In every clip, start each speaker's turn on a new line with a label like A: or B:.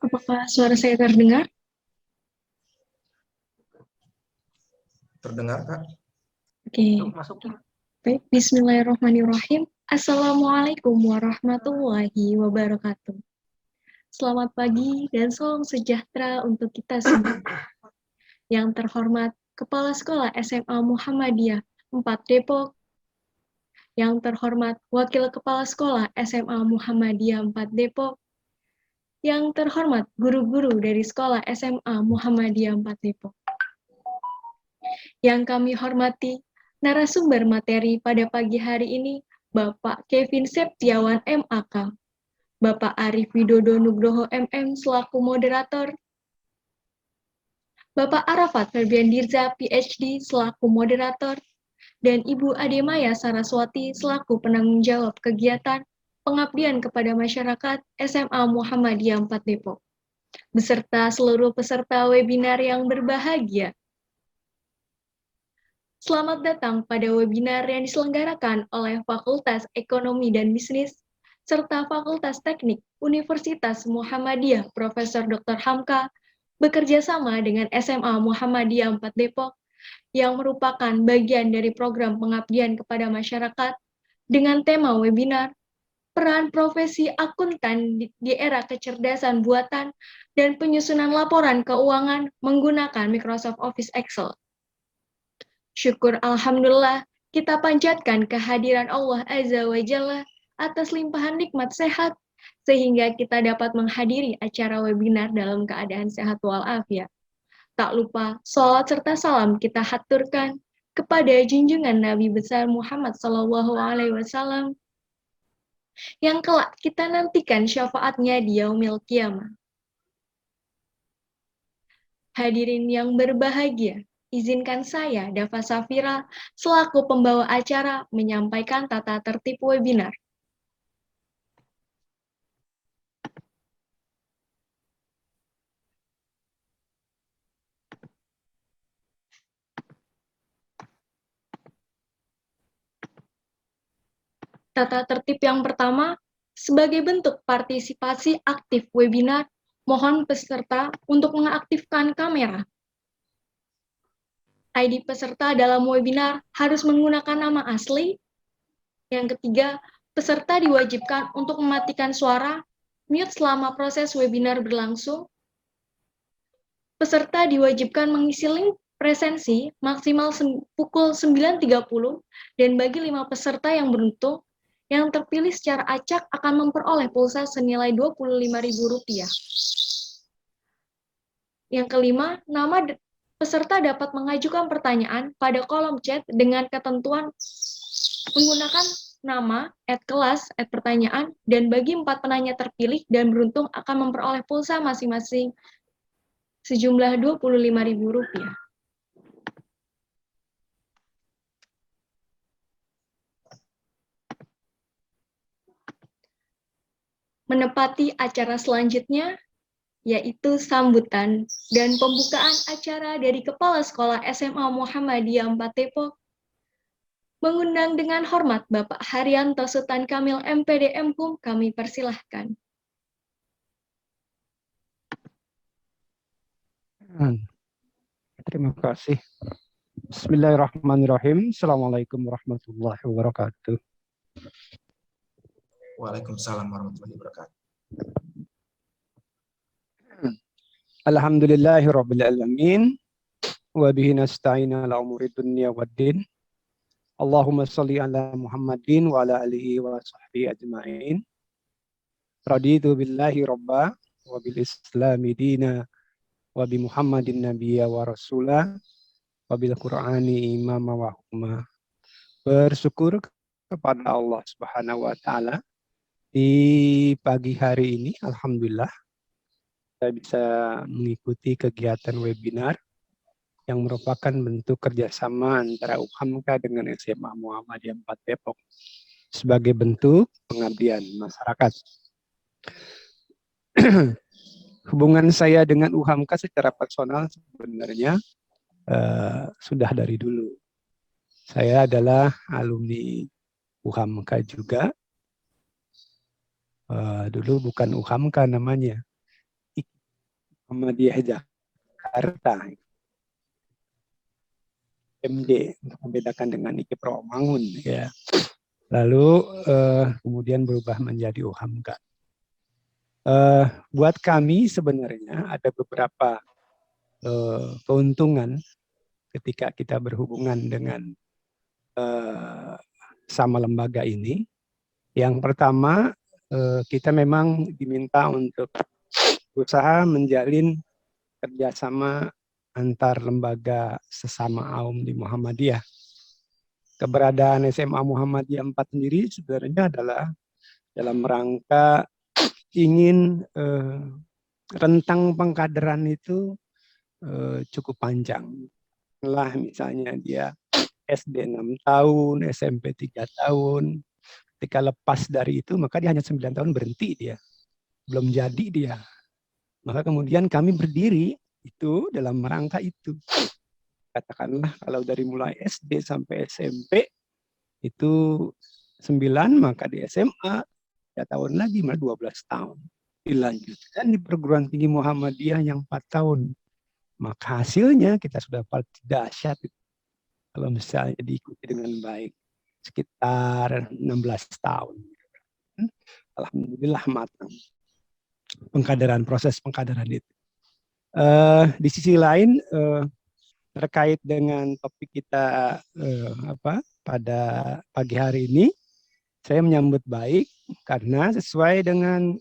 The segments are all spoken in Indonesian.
A: Apakah suara saya terdengar?
B: Terdengar, Kak?
A: Oke. Baik, bismillahirrahmanirrahim. Assalamualaikum warahmatullahi wabarakatuh. Selamat pagi dan salam sejahtera untuk kita semua. Yang terhormat Kepala Sekolah SMA Muhammadiyah 4 Depok, yang terhormat Wakil Kepala Sekolah SMA Muhammadiyah 4 Depok, yang terhormat guru-guru dari Sekolah SMA Muhammadiyah 4 Depok. Yang kami hormati narasumber materi pada pagi hari ini, Bapak Kevin Septiawan MAK, Bapak Arif Widodo Nugroho MM selaku moderator, Bapak Arafat Ferbian Dirza PhD selaku moderator, dan Ibu Ademaya Saraswati selaku penanggung jawab kegiatan pengabdian kepada masyarakat SMA Muhammadiyah 4 Depok, beserta seluruh peserta webinar yang berbahagia. Selamat datang pada webinar yang diselenggarakan oleh Fakultas Ekonomi dan Bisnis serta Fakultas Teknik Universitas Muhammadiyah Profesor Dr. Hamka bekerja sama dengan SMA Muhammadiyah 4 Depok yang merupakan bagian dari program pengabdian kepada masyarakat dengan tema webinar Peran Profesi Akuntan di Era Kecerdasan Buatan dan Penyusunan Laporan Keuangan menggunakan Microsoft Office Excel. Syukur Alhamdulillah, kita panjatkan kehadiran Allah Azza wa Jalla atas limpahan nikmat sehat, sehingga kita dapat menghadiri acara webinar dalam keadaan sehat walafiat. Tak lupa, sholawat serta salam kita haturkan kepada junjungan Nabi besar Muhammad SAW, yang kelak kita nantikan syafaatnya di yaumil qiyamah. Hadirin yang berbahagia, izinkan saya, Dava Safira, selaku pembawa acara menyampaikan tata tertib webinar. Tata tertib yang pertama, sebagai bentuk partisipasi aktif webinar, mohon peserta untuk mengaktifkan kamera. ID peserta dalam webinar harus menggunakan nama asli. Yang ketiga, peserta diwajibkan untuk mematikan suara, mute selama proses webinar berlangsung. Peserta diwajibkan mengisi link presensi maksimal pukul 9.30 dan bagi 5 peserta yang beruntung, yang terpilih secara acak akan memperoleh pulsa senilai Rp25.000. Yang kelima, nama peserta dapat mengajukan pertanyaan pada kolom chat dengan ketentuan menggunakan nama, @kelas, @pertanyaan, dan bagi 4 penanya terpilih dan beruntung akan memperoleh pulsa masing-masing sejumlah Rp25.000. Menepati acara selanjutnya, yaitu sambutan dan pembukaan acara dari Kepala Sekolah SMA Muhammadiyah 4 Depok, mengundang dengan hormat Bapak Haryanto Sultan Kamil MPD MHUM, kami persilahkan.
C: Terima kasih. Bismillahirrahmanirrahim. Assalamualaikum warahmatullahi wabarakatuh.
B: Waalaikumsalam warahmatullahi wabarakatuh.
C: Alhamdulillahi rabbil alamin. Wa bihi nasta'inu ala umuri dunya waddin. Allahumma shalli ala Muhammadin wa ala alihi wa sahbihi ajma'in. Raditu billahi rabba wa bil islami dina wa bi Muhammadin nabiyya wa rasulah wa bil Qur'ani imama wa hukma. Bersyukur kepada Allah Subhanahu wa taala di pagi hari ini, alhamdulillah saya bisa mengikuti kegiatan webinar yang merupakan bentuk kerjasama antara UHAMKA dengan SMA Muhammadiyah 4 Depok sebagai bentuk pengabdian masyarakat. Hubungan saya dengan UHAMKA secara personal sebenarnya sudah dari dulu. Saya adalah alumni UHAMKA juga. Dulu bukan UHAMKA namanya, Muhammadiyah Jakarta, MD, untuk membedakan dengan IKIP Rawamangun, ya. Lalu kemudian berubah menjadi UHAMKA. Buat kami sebenarnya ada beberapa keuntungan ketika kita berhubungan dengan sama lembaga ini. Yang pertama, kita memang diminta untuk berusaha menjalin kerjasama antar lembaga sesama AUM di Muhammadiyah. Keberadaan SMA Muhammadiyah 4 sendiri sebenarnya adalah dalam rangka ingin rentang pengkaderan itu cukup panjang. Lah misalnya dia SD 6 tahun, SMP 3 tahun. Ketika lepas dari itu maka dia hanya 9 tahun berhenti dia. Belum jadi dia. Maka kemudian kami berdiri itu dalam rangka itu. Katakanlah kalau dari mulai SD sampai SMP itu 9, maka di SMA 3 tahun lagi, 12 tahun. Dilanjutkan di perguruan tinggi Muhammadiyah yang 4 tahun. Maka hasilnya kita sudah paling dahsyat kalau misalnya diikuti dengan baik. Sekitar 16 tahun. Alhamdulillah matang proses pengkaderan itu. Di sisi lain terkait dengan topik kita pada pagi hari ini, saya menyambut baik karena sesuai dengan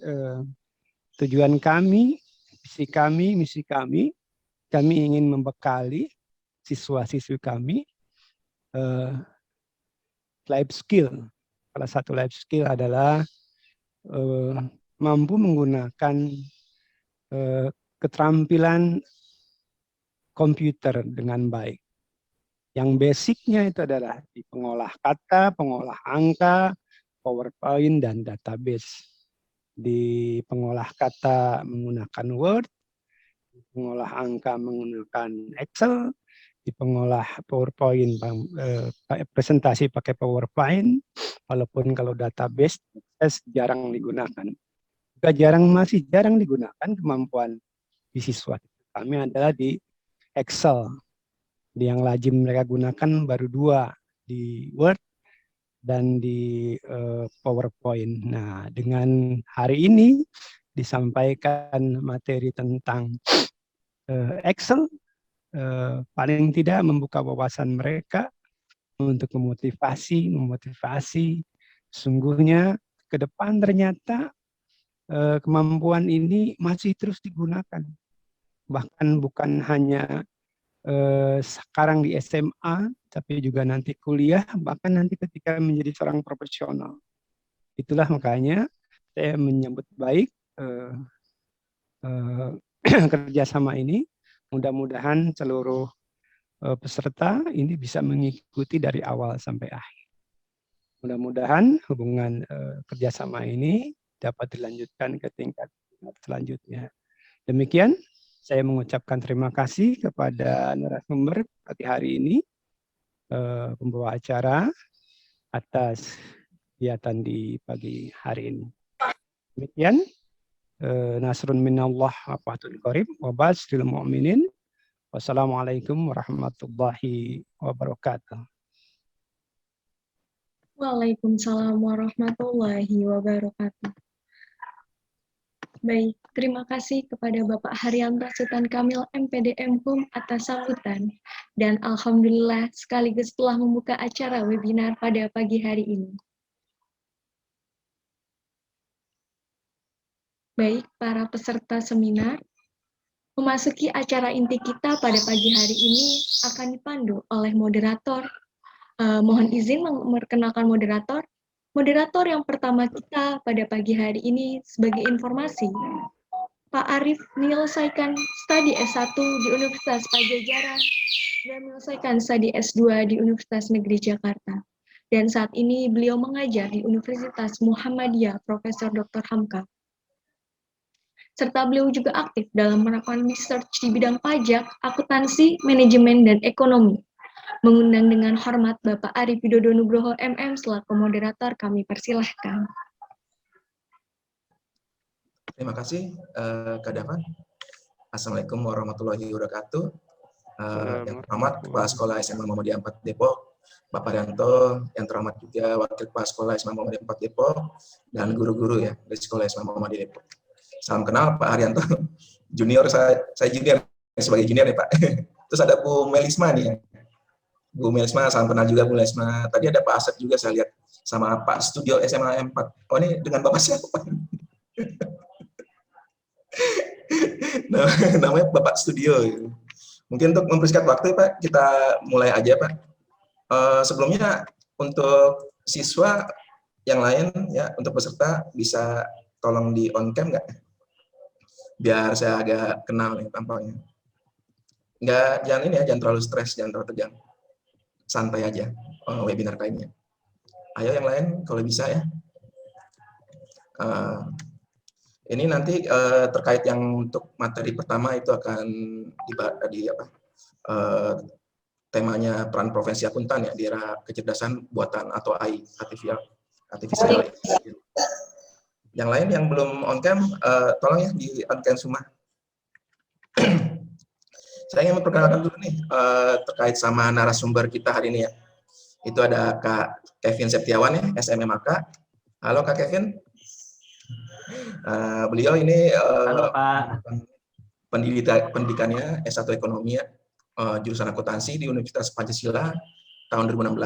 C: tujuan kami, misi kami ingin membekali siswa-siswi kami life skill. Salah satu life skill adalah mampu menggunakan keterampilan komputer dengan baik. Yang basicnya itu adalah di pengolah kata, pengolah angka, PowerPoint, dan database. Di pengolah kata menggunakan Word, di pengolah angka menggunakan Excel, di pengolah PowerPoint, presentasi pakai PowerPoint, walaupun kalau database jarang digunakan. Masih jarang digunakan kemampuan di siswa kami adalah di Excel. Yang lazim mereka gunakan baru 2, di Word dan di PowerPoint. Nah, dengan hari ini disampaikan materi tentang Excel, paling tidak membuka wawasan mereka untuk memotivasi. Sungguhnya ke depan ternyata kemampuan ini masih terus digunakan. Bahkan bukan hanya sekarang di SMA, tapi juga nanti kuliah, bahkan nanti ketika menjadi seorang profesional. Itulah makanya saya menyambut baik kerjasama ini. Mudah-mudahan seluruh peserta ini bisa mengikuti dari awal sampai akhir. Mudah-mudahan hubungan kerjasama ini dapat dilanjutkan ke tingkat selanjutnya. Demikian. Saya mengucapkan terima kasih kepada narasumber pagi hari ini, pembawa acara atas kegiatan di pagi hari ini. Demikian, nasrun minallah wa fathun qarib wa basyiril mu'minin. Wassalamualaikum warahmatullahi wabarakatuh.
A: Waalaikumsalam warahmatullahi wabarakatuh. Baik, terima kasih kepada Bapak Haryanto Sultan Kamil MPD MHUM atas sambutan. Dan Alhamdulillah sekaligus telah membuka acara webinar pada pagi hari ini. Baik, para peserta seminar, memasuki acara inti kita pada pagi hari ini akan dipandu oleh moderator. Mohon izin memperkenalkan moderator. Moderator yang pertama kita pada pagi hari ini sebagai informasi, Pak Arif menyelesaikan studi S1 di Universitas Pajajaran dan menyelesaikan studi S2 di Universitas Negeri Jakarta. Dan saat ini beliau mengajar di Universitas Muhammadiyah Profesor Dr. Hamka. Serta beliau juga aktif dalam melakukan research di bidang pajak, akuntansi, manajemen, dan ekonomi. Mengundang dengan hormat Bapak Arif Widodo Nugroho MM selaku moderator, kami persilahkan.
B: Terima kasih, Kak Davan. Assalamualaikum warahmatullahi wabarakatuh. Yang
C: Assalamualaikum.
B: terhormat Kepala Sekolah SMA Muhammadiyah 4 Depok, Bapak Rianto, yang terhormat juga Wakil Kepala Sekolah SMA Muhammadiyah 4 Depok, dan guru-guru ya dari Sekolah SMA Muhammadiyah Depok. Salam kenal Pak Haryanto, junior saya junior sebagai junior ya Pak. Terus ada Bu Melisma nih, Bu Melisma, salam kenal juga Bu Melisma. Tadi ada Pak Asep juga saya lihat sama Pak Studio SMA 4. Oh ini dengan Bapak siapa Pak? Namanya Bapak Studio. Mungkin untuk mempersingkat waktu Pak, kita mulai aja Pak. Sebelumnya untuk siswa yang lain ya, untuk peserta bisa tolong di on cam nggak? Biar saya agak kenal nih tampaknya. Jangan ini ya, jangan terlalu stres, jangan terlalu tegang. Santai aja webinar kayaknya. Ayo yang lain kalau bisa ya. Ini nanti terkait yang untuk materi pertama itu akan temanya peran profesi akuntan ya di era kecerdasan buatan atau AI, artificial. Yang lain yang belum on cam, tolong ya di on cam semua. Saya ingin memperkenalkan dulu nih terkait sama narasumber kita hari ini ya. Itu ada Kak Kevin Septiawan ya, SMMAK. Halo Kak Kevin. Beliau ini
D: Halo Pak.
B: Pendidikannya S1 Ekonomi ya, jurusan akuntansi di Universitas Pancasila tahun 2016.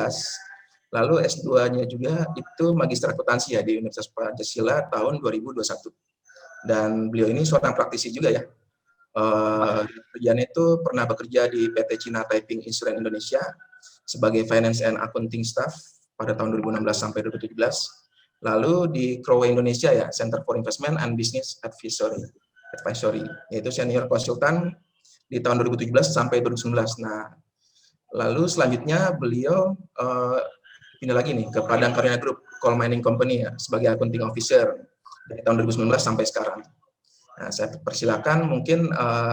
B: Lalu S2-nya juga itu Magister Akuntansi ya di Universitas Pancasila tahun 2021. Dan beliau ini seorang praktisi juga ya. Kerjanya itu pernah bekerja di PT Cina Taiping Insurance Indonesia sebagai Finance and Accounting Staff pada tahun 2016 sampai 2017. Lalu di Crowe Indonesia ya, Center for Investment and Business Advisory, yaitu senior konsultan di tahun 2017 sampai 2019. Nah, lalu selanjutnya beliau pindah lagi nih ke Padang Karunia Group Coal Mining Company ya, sebagai accounting officer dari tahun 2019 sampai sekarang. Nah, saya persilakan mungkin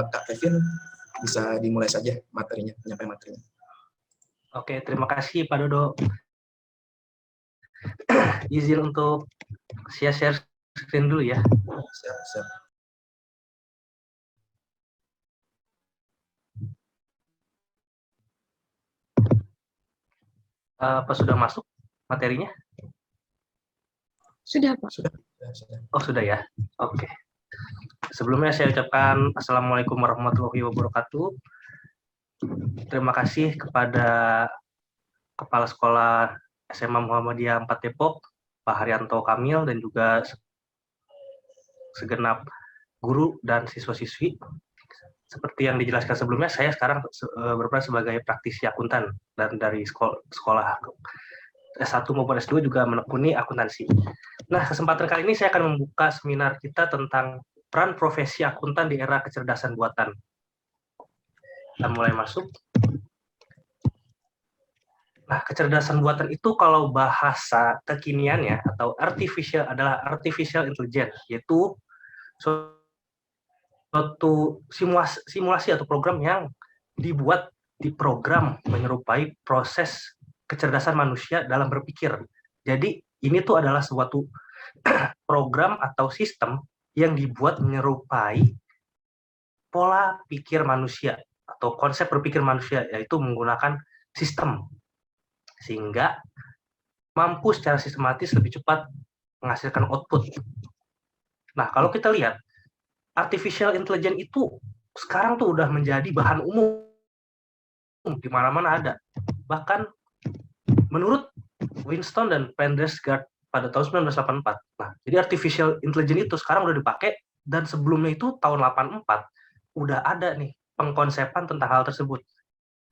B: Kak Kevin bisa dimulai saja materinya, penyampaian materinya.
D: Oke, terima kasih Pak Dodo. Izin untuk share screen dulu ya.
B: Siap.
D: Apa sudah masuk materinya?
A: Sudah, Pak.
B: Sudah.
D: Oh, sudah ya. Oke. Sebelumnya saya ucapkan Assalamualaikum warahmatullahi wabarakatuh. Terima kasih kepada Kepala Sekolah SMA Muhammadiyah 4 Depok, Pak Haryanto Kamil, dan juga segenap guru dan siswa-siswi. Seperti yang dijelaskan sebelumnya, saya sekarang berperan sebagai praktisi akuntan, dan dari sekolah S1 maupun S2 juga menekuni akuntansi. Nah, kesempatan kali ini saya akan membuka seminar kita tentang peran profesi akuntan di era kecerdasan buatan. Kita mulai masuk. Nah, kecerdasan buatan itu kalau bahasa kekiniannya atau artificial adalah artificial intelligence, yaitu suatu simulasi atau program yang diprogram menyerupai proses kecerdasan manusia dalam berpikir. Jadi ini tuh adalah suatu program atau sistem yang dibuat menyerupai pola pikir manusia atau konsep berpikir manusia, yaitu menggunakan sistem, sehingga mampu secara sistematis lebih cepat menghasilkan output. Nah, kalau kita lihat, artificial intelligence itu sekarang tuh udah menjadi bahan umum, di mana-mana ada. Bahkan menurut Winston dan Pendergast pada tahun 1984. Nah, jadi artificial intelligence itu sekarang udah dipakai, dan sebelumnya itu tahun 84 udah ada nih pengkonsepan tentang hal tersebut.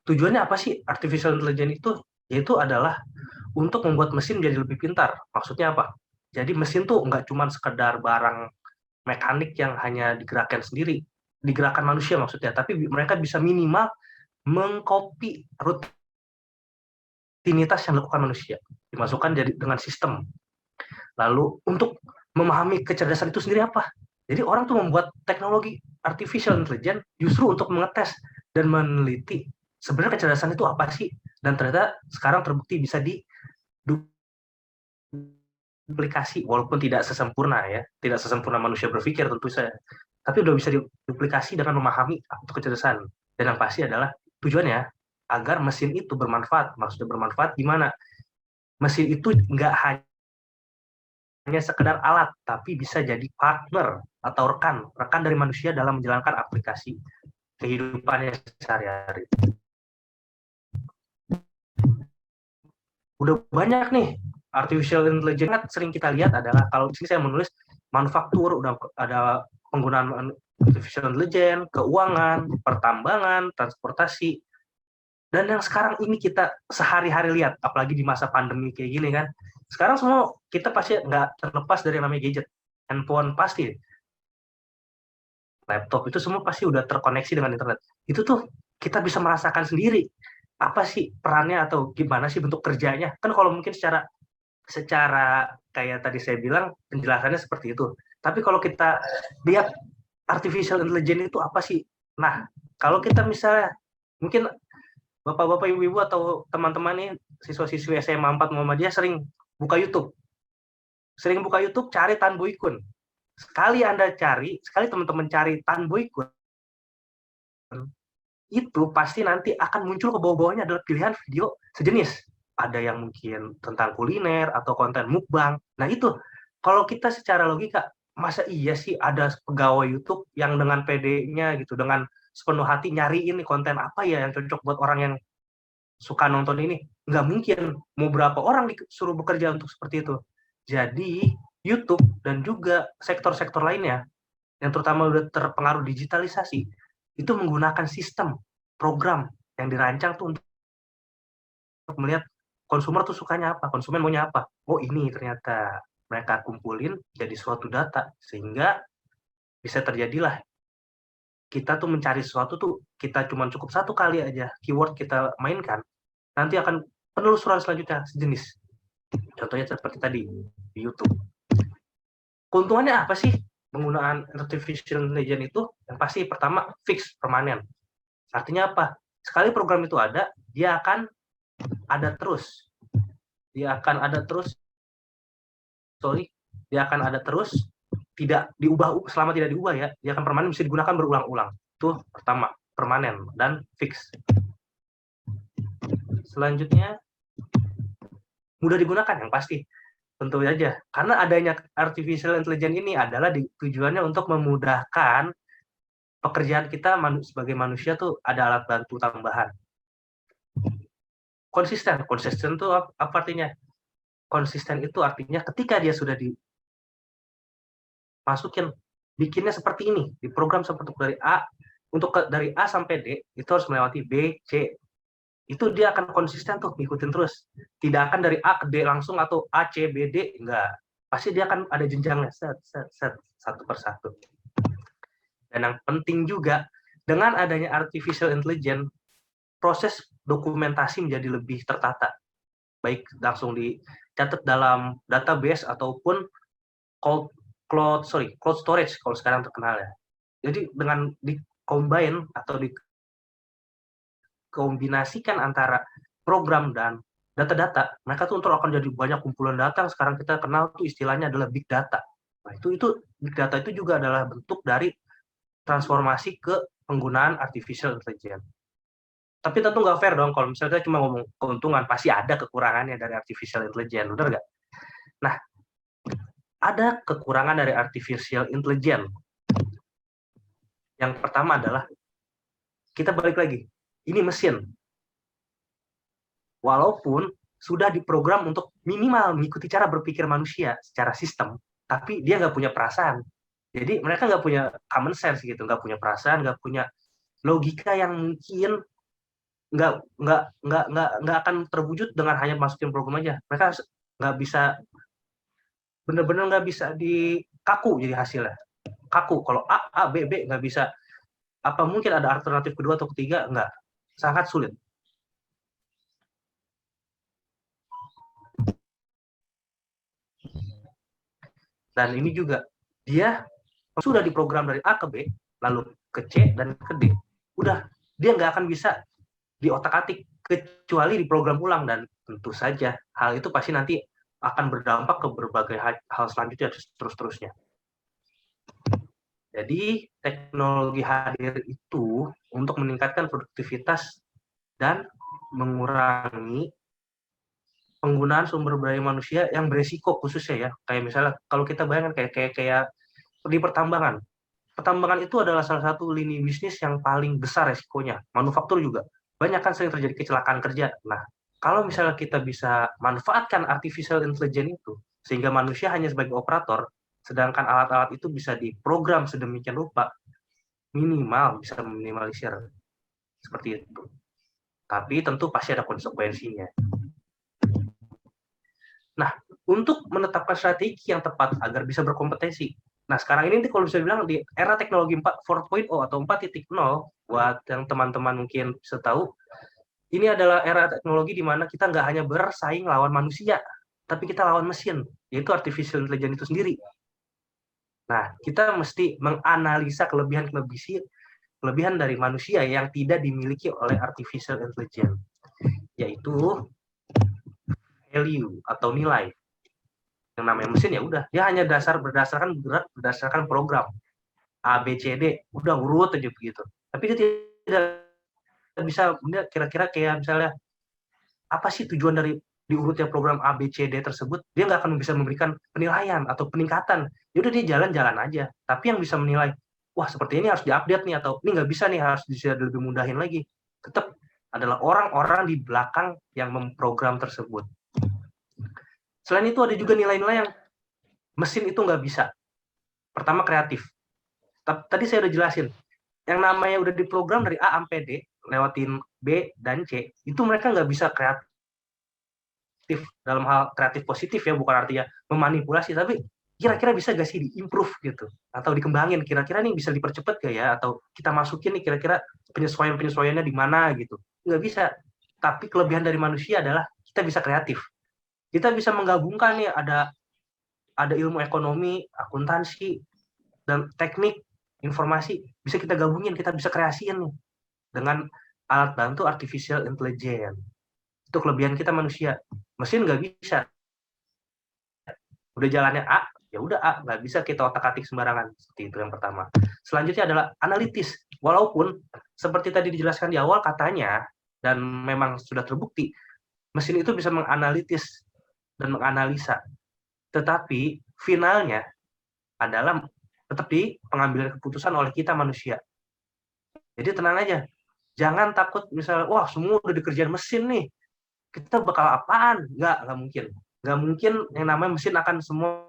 D: Tujuannya apa sih artificial intelligence itu? Yaitu adalah untuk membuat mesin menjadi lebih pintar. Maksudnya apa? Jadi mesin tuh nggak cuma sekedar barang mekanik yang hanya digerakkan sendiri, digerakkan manusia maksudnya, tapi mereka bisa minimal mengcopy rutinitas yang dilakukan manusia, dimasukkan jadi dengan sistem. Lalu untuk memahami kecerdasan itu sendiri apa? Jadi orang tuh membuat teknologi artificial intelligence justru untuk mengetes dan meneliti sebenarnya kecerdasan itu apa sih? Dan ternyata sekarang terbukti bisa diduplikasi, walaupun tidak sesempurna ya, tidak sesempurna manusia berpikir tentu saja. tapi udah bisa diduplikasi dengan memahami untuk kecerdasan. Dan yang pasti adalah tujuannya agar mesin itu bermanfaat. Maksudnya bermanfaat gimana? Mesin itu nggak hanya sekedar alat, tapi bisa jadi partner atau rekan dari manusia dalam menjalankan aplikasi kehidupannya sehari-hari. Udah banyak nih artificial intelligence, sering kita lihat adalah, kalau di sini saya menulis manufaktur, udah ada penggunaan artificial intelligence, keuangan, pertambangan, transportasi, dan yang sekarang ini kita sehari-hari lihat, apalagi di masa pandemi kayak gini kan, sekarang semua kita pasti nggak terlepas dari yang namanya gadget, handphone pasti, laptop itu semua pasti udah terkoneksi dengan internet. Itu tuh kita bisa merasakan sendiri apa sih perannya atau gimana sih bentuk kerjanya. Kan kalau mungkin secara kayak tadi saya bilang penjelasannya seperti itu. Tapi kalau kita lihat artificial intelligence itu apa sih? Nah, kalau kita misalnya mungkin Bapak-bapak, ibu-ibu atau teman-teman nih siswa-siswi SMA 4 Muhammadiyah sering buka YouTube. Sering buka YouTube cari Tan Boy Kun. Sekali teman-teman cari Tan Boy Kun, itu pasti nanti akan muncul ke bawah-bawahnya adalah pilihan video sejenis. Ada yang mungkin tentang kuliner atau konten mukbang. Nah itu, kalau kita secara logika, masa iya sih ada pegawai YouTube yang dengan PD-nya gitu, dengan sepenuh hati nyariin nih konten apa ya yang cocok buat orang yang suka nonton ini? Nggak mungkin. Mau berapa orang disuruh bekerja untuk seperti itu? Jadi, YouTube dan juga sektor-sektor lainnya, yang terutama udah terpengaruh digitalisasi, itu menggunakan sistem, program yang dirancang tuh untuk melihat konsumer tuh sukanya apa, konsumen maunya apa. Oh ini ternyata mereka kumpulin jadi suatu data, sehingga bisa terjadilah kita tuh mencari sesuatu tuh kita cuma cukup satu kali aja keyword kita mainkan, nanti akan penelusuran selanjutnya sejenis. Contohnya seperti tadi di YouTube. Keuntungannya apa sih penggunaan artificial intelligence itu? Yang pasti pertama fix, permanen. Artinya apa? Sekali program itu ada, dia akan ada terus. Dia akan ada terus, tidak diubah, selama tidak diubah ya, dia akan permanen, bisa digunakan berulang-ulang. Itu pertama, permanen dan fix. Selanjutnya, mudah digunakan yang pasti. Tentu saja, karena adanya artificial intelligence ini adalah tujuannya untuk memudahkan pekerjaan kita sebagai manusia tuh ada alat bantu tambahan. Konsisten itu apa artinya? Konsisten itu artinya ketika dia sudah dimasukin, bikinnya seperti ini, di program seperti dari A sampai D, itu harus melewati B, C. Itu dia akan konsisten tuh, ngikutin terus. Tidak akan dari A ke D langsung atau A, C, B, D, enggak. Pasti dia akan ada jenjangnya, satu persatu. Dan yang penting juga, dengan adanya artificial intelligence, proses dokumentasi menjadi lebih tertata. Baik langsung dicatat dalam database ataupun cloud storage kalau sekarang terkenal ya. Jadi dengan di-combine atau dikombinasikan antara program dan data-data, mereka tuh akan jadi banyak kumpulan data yang sekarang kita kenal tuh istilahnya adalah big data. Nah, itu big data itu juga adalah bentuk dari transformasi ke penggunaan artificial intelligence. Tapi tentu nggak fair dong kalau misalnya kita cuma ngomong keuntungan, pasti ada kekurangannya dari artificial intelligence, benar nggak? Nah, ada kekurangan dari artificial intelligence. Yang pertama adalah, kita balik lagi, ini mesin. Walaupun sudah diprogram untuk minimal mengikuti cara berpikir manusia secara sistem, tapi dia nggak punya perasaan. Jadi mereka nggak punya common sense gitu, nggak punya perasaan, nggak punya logika yang mungkin nggak akan terwujud dengan hanya masukin program aja. Mereka nggak bisa, bener-bener nggak bisa kaku jadi hasilnya. Kaku, kalau A, B, nggak bisa. Apa mungkin ada alternatif kedua atau ketiga? Nggak. Sangat sulit. Dan ini juga, dia sudah diprogram dari A ke B, lalu ke C, dan ke D. Udah, dia nggak akan bisa di otak-atik kecuali di program ulang, dan tentu saja hal itu pasti nanti akan berdampak ke berbagai hal selanjutnya terus-terusnya. Jadi teknologi hadir itu untuk meningkatkan produktivitas dan mengurangi penggunaan sumber daya manusia yang beresiko khususnya ya. Kayak misalnya kalau kita bayangkan kayak di pertambangan. Pertambangan itu adalah salah satu lini bisnis yang paling besar resikonya. Manufaktur juga. Banyak kan sering terjadi kecelakaan kerja. Nah, kalau misalnya kita bisa manfaatkan artificial intelligence itu, sehingga manusia hanya sebagai operator, sedangkan alat-alat itu bisa diprogram sedemikian rupa, minimal bisa meminimalisir seperti itu. Tapi tentu pasti ada konsekuensinya. Nah, untuk menetapkan strategi yang tepat agar bisa berkompetensi. Nah, sekarang ini kalau bisa dibilang di era teknologi 4.0 atau 4.0, buat yang teman-teman mungkin bisa tahu, ini adalah era teknologi di mana kita nggak hanya bersaing lawan manusia, tapi kita lawan mesin, yaitu artificial intelligence itu sendiri. Nah, kita mesti menganalisa kelebihan dari manusia yang tidak dimiliki oleh artificial intelligence, yaitu value atau nilai. Yang namanya mesin ya udah, dia hanya berdasarkan gerak, berdasarkan program A, B, C, D, udah urut aja begitu. Tapi dia tidak bisa, kira-kira kayak misalnya, apa sih tujuan dari diurutnya program A, B, C, D tersebut, dia nggak akan bisa memberikan penilaian atau peningkatan. Ya udah dia jalan-jalan aja. Tapi yang bisa menilai, wah seperti ini harus diupdate nih, atau ini nggak bisa nih, harus bisa lebih mudahin lagi. Tetap adalah orang-orang di belakang yang memprogram tersebut. Selain itu ada juga nilai-nilai yang mesin itu nggak bisa. Pertama, kreatif. Tadi saya udah jelasin. Yang namanya udah diprogram dari A sampai D, lewatin B dan C, itu mereka nggak bisa kreatif dalam hal kreatif positif ya, bukan artinya memanipulasi, tapi kira-kira bisa nggak sih diimprove gitu, atau dikembangin, kira-kira nih bisa dipercepat gak ya, atau kita masukin nih kira-kira penyesuaian-penyesuaiannya di mana gitu. Nggak bisa. Tapi kelebihan dari manusia adalah kita bisa kreatif. Kita bisa menggabungkan nih, ada ilmu ekonomi, akuntansi, dan teknik, informasi, bisa kita gabungin, kita bisa kreasiin nih dengan alat bantu artificial intelligence. Itu kelebihan kita manusia. Mesin nggak bisa. Udah jalannya A, ya udah A, nggak bisa kita otak-atik sembarangan. Seperti itu yang pertama. Selanjutnya adalah analitis. Walaupun seperti tadi dijelaskan di awal katanya, dan memang sudah terbukti, mesin itu bisa menganalitis dan menganalisa. Tetapi finalnya adalah tetap di pengambilan keputusan oleh kita manusia. Jadi tenang aja. Jangan takut misalnya, wah semua udah dikerjain mesin nih. Kita bakal apaan? Nggak mungkin. Nggak mungkin yang namanya mesin akan semua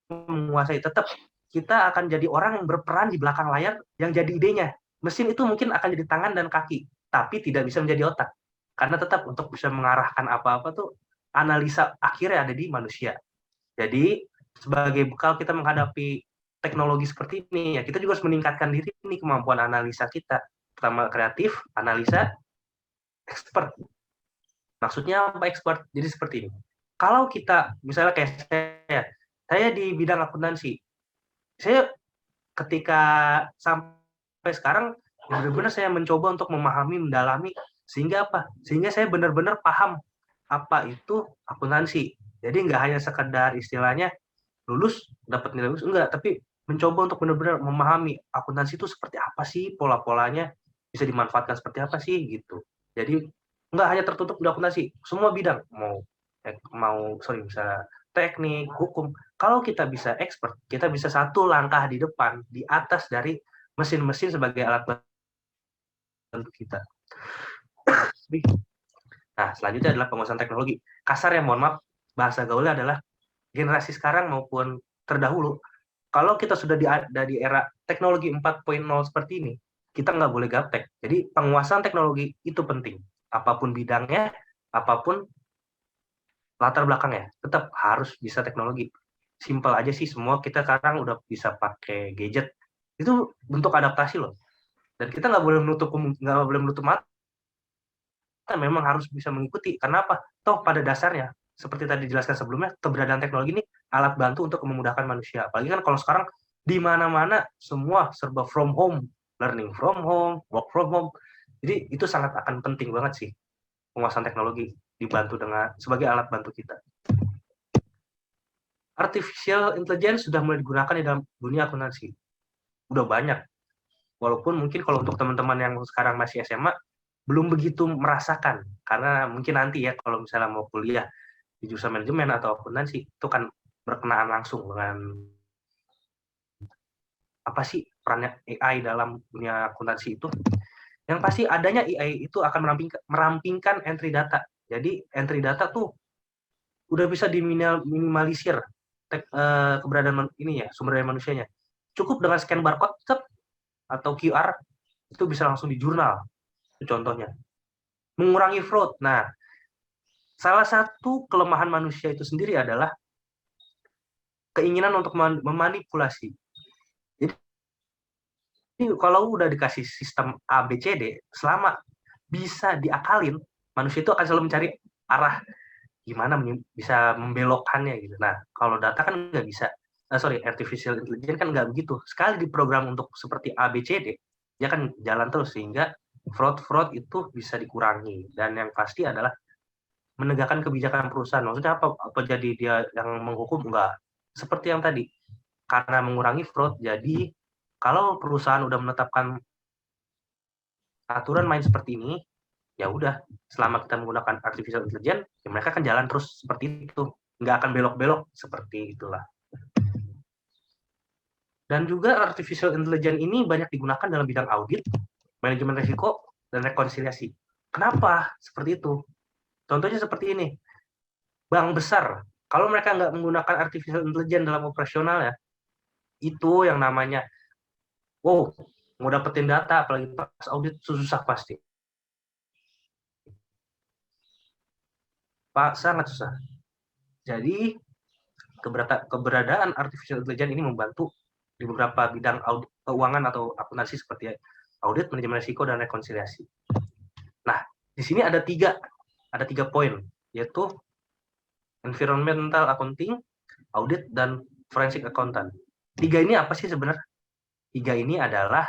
D: menguasai. Tetap kita akan jadi orang yang berperan di belakang layar yang jadi idenya. Mesin itu mungkin akan jadi tangan dan kaki, tapi tidak bisa menjadi otak. Karena tetap untuk bisa mengarahkan apa-apa tuh analisa akhirnya ada di manusia. Jadi sebagai bekal kita menghadapi teknologi seperti ini, ya kita juga harus meningkatkan diri ini, kemampuan analisa kita. Pertama kreatif, analisa, expert. Maksudnya apa expert? Jadi seperti ini. Kalau kita, misalnya kayak saya di bidang akuntansi, saya ketika sampai sekarang, benar-benar saya mencoba untuk memahami, mendalami, sehingga apa? Sehingga saya benar-benar paham apa itu akuntansi. Jadi nggak hanya sekedar istilahnya lulus, dapat nilai lulus, enggak, tapi mencoba untuk benar-benar memahami akuntansi itu seperti apa sih, pola-polanya bisa dimanfaatkan seperti apa sih gitu. Jadi nggak hanya tertutup di akuntansi, semua bidang, misalnya teknik, hukum. Kalau kita bisa expert, kita bisa satu langkah di depan, di atas dari mesin-mesin sebagai alat bantu kita. Nah, selanjutnya adalah penguasaan teknologi. Kasar ya, mohon maaf, bahasa gaulnya adalah generasi sekarang maupun terdahulu, kalau kita sudah ada di era teknologi 4.0 seperti ini, kita nggak boleh gaptek. Jadi penguasaan teknologi itu penting. Apapun bidangnya, apapun latar belakangnya, tetap harus bisa teknologi. Simpel aja sih, semua kita sekarang udah bisa pakai gadget. Itu bentuk adaptasi loh. Dan kita nggak boleh menutup mata. Kita memang harus bisa mengikuti. Karena apa? Toh pada dasarnya, seperti tadi dijelaskan sebelumnya, keberadaan teknologi ini alat bantu untuk memudahkan manusia. Apalagi kan kalau sekarang di mana-mana semua serba from home, learning from home, work from home. Jadi itu sangat akan penting banget sih penguasaan teknologi dibantu dengan sebagai alat bantu kita. Artificial intelligence sudah mulai digunakan di dalam dunia akuntansi. udah banyak. Walaupun mungkin kalau untuk teman-teman yang sekarang masih SMA, belum begitu merasakan. Karena mungkin nanti ya, kalau misalnya mau kuliah di jurusan manajemen atau akuntansi, itu kan berkenaan langsung dengan apa sih perannya AI dalam dunia akuntansi itu. Yang pasti adanya AI itu akan merampingkan entry data. Jadi entry data tuh udah bisa diminimalisir keberadaan ini ya, sumber daya manusianya. Cukup dengan scan barcode atau QR itu bisa langsung di jurnal. Itu contohnya. Mengurangi fraud. Nah, salah satu kelemahan manusia itu sendiri adalah keinginan untuk memanipulasi. Jadi kalau udah dikasih sistem A, B, C, D, selama bisa diakalin, manusia itu akan selalu mencari arah gimana bisa membelokkannya gitu. Nah, kalau data kan nggak bisa. Artificial intelligence kan nggak begitu. Sekali diprogram untuk seperti A, B, C, D, dia kan jalan terus sehingga fraud itu bisa dikurangi. Dan yang pasti adalah menegakkan kebijakan perusahaan. Maksudnya apa jadi dia yang menghukum? Enggak. Seperti yang tadi, karena mengurangi fraud, jadi kalau perusahaan udah menetapkan aturan main seperti ini, ya udah, selama kita menggunakan artificial intelligence, ya mereka akan jalan terus seperti itu. Nggak akan belok-belok seperti itulah. Dan juga artificial intelligence ini banyak digunakan dalam bidang audit, manajemen risiko, dan rekonsiliasi. Kenapa seperti itu? Contohnya seperti ini. Bank besar, kalau mereka nggak menggunakan artificial intelligence dalam operasional ya, itu yang namanya, wow, mau dapetin data, apalagi pas audit, susah pasti. Pak, sangat susah. Jadi, keberadaan artificial intelligence ini membantu di beberapa bidang audit, keuangan atau akuntansi seperti audit, manajemen risiko, dan rekonsiliasi. Nah, di sini ada tiga poin, yaitu environmental accounting, audit, dan forensic accountant. Tiga ini apa sih sebenarnya? Tiga ini adalah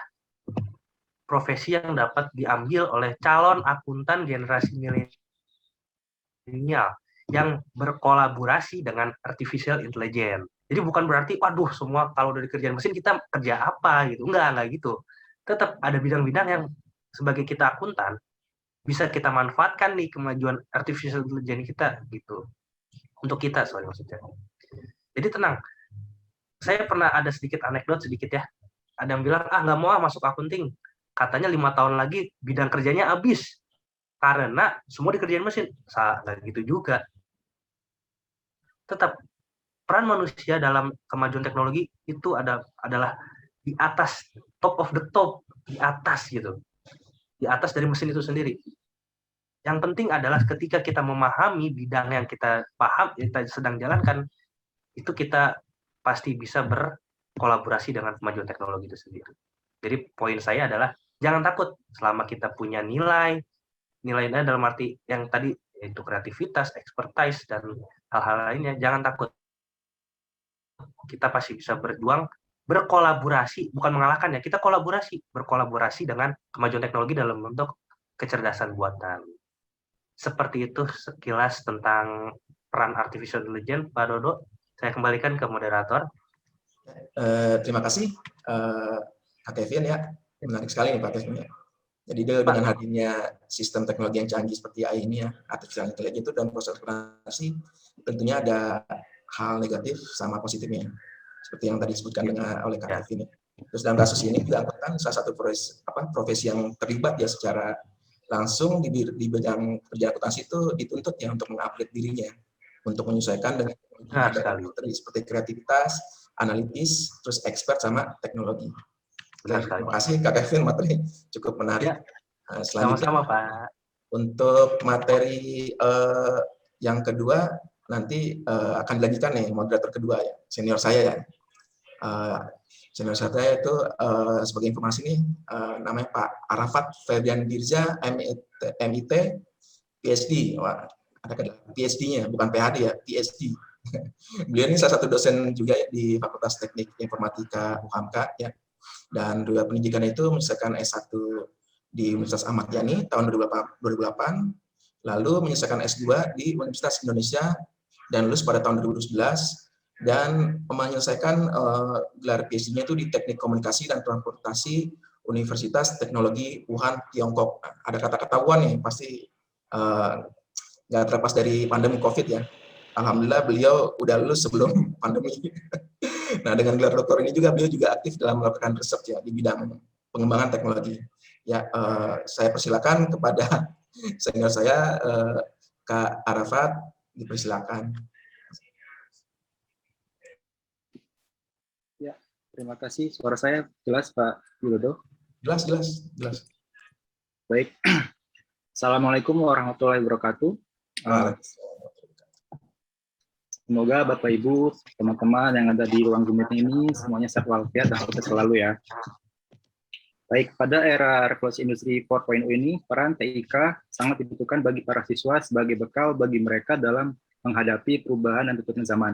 D: profesi yang dapat diambil oleh calon akuntan generasi milenial yang berkolaborasi dengan artificial intelligence. Jadi bukan berarti, waduh, semua kalau dari kerjaan mesin kita kerja apa gitu. Enggak gitu. Tetap ada bidang-bidang yang sebagai kita akuntan bisa kita manfaatkan nih kemajuan artificial intelligence kita gitu. Untuk kita, maksudnya. Jadi tenang. Saya pernah ada sedikit anekdot ya. Ada yang bilang, nggak mau masuk akunting. Katanya 5 tahun lagi bidang kerjanya habis. Karena semua dikerjain mesin. Nggak gitu juga. Tetap peran manusia dalam kemajuan teknologi itu adalah di atas, top of the top, di atas gitu. Di atas dari mesin itu sendiri. Yang penting adalah ketika kita memahami bidang yang kita sedang jalankan, itu kita pasti bisa berkolaborasi dengan kemajuan teknologi itu sendiri. Jadi poin saya adalah jangan takut selama kita punya nilainya dalam arti yang tadi yaitu kreativitas, expertise, dan hal-hal lainnya, jangan takut. Kita pasti bisa berkolaborasi, bukan mengalahkan ya, kita berkolaborasi dengan kemajuan teknologi dalam bentuk kecerdasan buatan. Seperti itu sekilas tentang peran artificial intelligence, Pak Dodo. Saya kembalikan ke moderator.
B: Terima kasih, Kak Kevin ya. Menarik sekali nih Pak Kevin ya. Jadi dengan hadirnya sistem teknologi yang canggih seperti AI ini ya, artificial intelligence itu dalam proses akuntansi tentunya ada hal negatif sama positifnya. Seperti yang tadi disebutkan oleh Kak Kevin ya. Terus dalam kasus ini juga akuntan salah satu profesi yang terlibat ya secara langsung di bidang kerja akuntansi itu dituntut ya untuk mengupgrade dirinya, untuk menyesuaikan dengan seperti kreativitas, analitis, terus expert sama teknologi. Terima kasih Kak Kevin, materi cukup menarik.
D: Ya.
B: Selanjutnya,
D: sama-sama Pak.
B: Untuk materi yang kedua nanti akan dilanjutkan nih moderator kedua ya, senior saya ya. Senior saya itu sebagai informasi nih namanya Pak Arafat Febrian Dirza, MIT, PhD. Wah, ada PhD-nya, bukan PhD ya, PhD. Beliau ini salah satu dosen juga ya, di Fakultas Teknik Informatika UHAMKA ya. Dan juga pendidikan itu menyelesaikan S1 di Universitas Ahmad Yani tahun 2008, lalu menyelesaikan S2 di Universitas Indonesia dan lulus pada tahun 2011, dan menyelesaikan gelar PhD-nya itu di Teknik Komunikasi dan Transportasi Universitas Teknologi Wuhan, Tiongkok. Ada kata-kata Wuhan yang pasti nggak terlepas dari pandemi COVID ya. Alhamdulillah beliau udah lulus sebelum pandemi. Nah, dengan gelar doktor ini juga beliau juga aktif dalam melakukan riset ya di bidang pengembangan teknologi. Ya, saya persilakan kepada senior saya, Kak Arafat, dipersilakan.
E: Ya, terima kasih. Suara saya jelas, Pak Widodo?
B: Jelas.
E: Baik. Assalamualaikum warahmatullahi wabarakatuh. Semoga Bapak Ibu, teman-teman yang ada di ruang Zoom ini semuanya sehat walafiat dan sukses selalu ya. Baik, pada era revolusi industri 4.0 ini, peran TIK sangat dibutuhkan bagi para siswa sebagai bekal bagi mereka dalam menghadapi perubahan dan tuntutan zaman.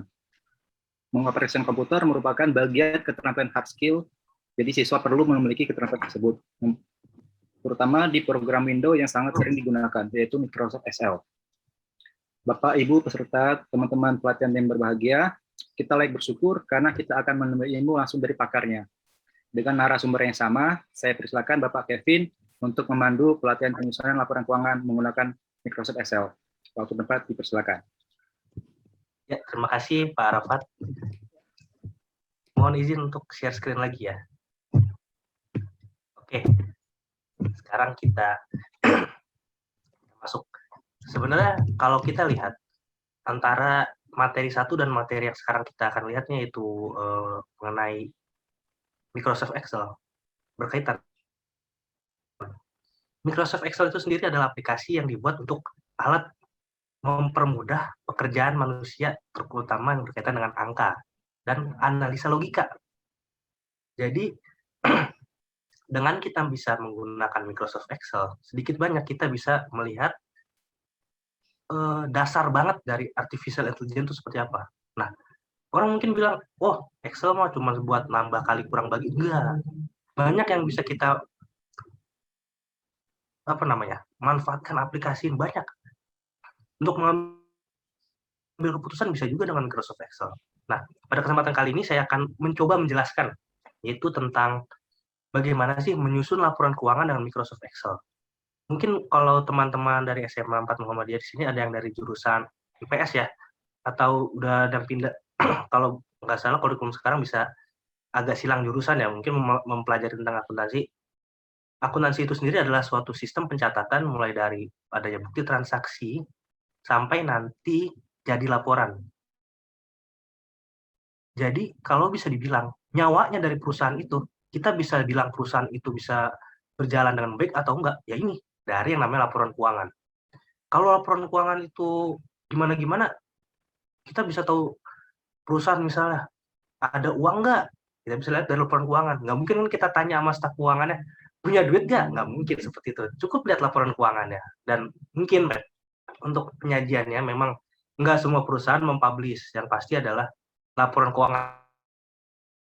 E: Mengoperasikan komputer merupakan bagian keterampilan hard skill, jadi siswa perlu memiliki keterampilan tersebut, terutama di program Windows yang sangat sering digunakan, yaitu Microsoft Excel. Bapak, Ibu, peserta, teman-teman pelatihan yang berbahagia, kita bersyukur karena kita akan menemui ilmu langsung dari pakarnya. Dengan narasumber yang sama, saya persilakan Bapak Kevin untuk memandu pelatihan penyusunan laporan keuangan menggunakan Microsoft Excel. Waktu tempat dipersilakan.
D: Ya, terima kasih Pak Arafat. Mohon izin untuk share screen lagi ya. Oke, sekarang kita masuk. Sebenarnya kalau kita lihat antara materi 1 dan materi yang sekarang kita akan lihatnya yaitu mengenai Microsoft Excel berkaitan. Microsoft Excel itu sendiri adalah aplikasi yang dibuat untuk alat mempermudah pekerjaan manusia, terutama yang berkaitan dengan angka dan analisa logika. Jadi, dengan kita bisa menggunakan Microsoft Excel, sedikit banyak kita bisa melihat dasar banget dari artificial intelligence itu seperti apa. Nah, orang mungkin bilang, oh Excel mah cuma buat nambah kali kurang bagi. Enggak. Banyak yang bisa kita manfaatkan aplikasi yang banyak. Untuk mengambil keputusan bisa juga dengan Microsoft Excel. Nah, pada kesempatan kali ini saya akan mencoba menjelaskan, yaitu tentang bagaimana sih menyusun laporan keuangan dengan Microsoft Excel. Mungkin kalau teman-teman dari SMA 4 Muhammadiyah di sini ada yang dari jurusan IPS ya, atau udah ada pindah, kalau nggak salah kurikulum sekarang bisa agak silang jurusan ya, mungkin mempelajari tentang akuntansi. Akuntansi itu sendiri adalah suatu sistem pencatatan mulai dari adanya bukti transaksi sampai nanti jadi laporan. Jadi kalau bisa dibilang nyawanya dari perusahaan itu, kita bisa bilang perusahaan itu bisa berjalan dengan baik atau enggak, ya ini dari yang namanya laporan keuangan. Kalau laporan keuangan itu gimana-gimana, kita bisa tahu perusahaan misalnya ada uang nggak, kita bisa lihat dari laporan keuangan. Nggak mungkin kan kita tanya sama staf keuangannya, punya duit nggak? Nggak mungkin seperti itu. Cukup lihat laporan keuangannya. Dan mungkin untuk penyajiannya memang nggak semua perusahaan mempublish. Yang pasti adalah laporan keuangan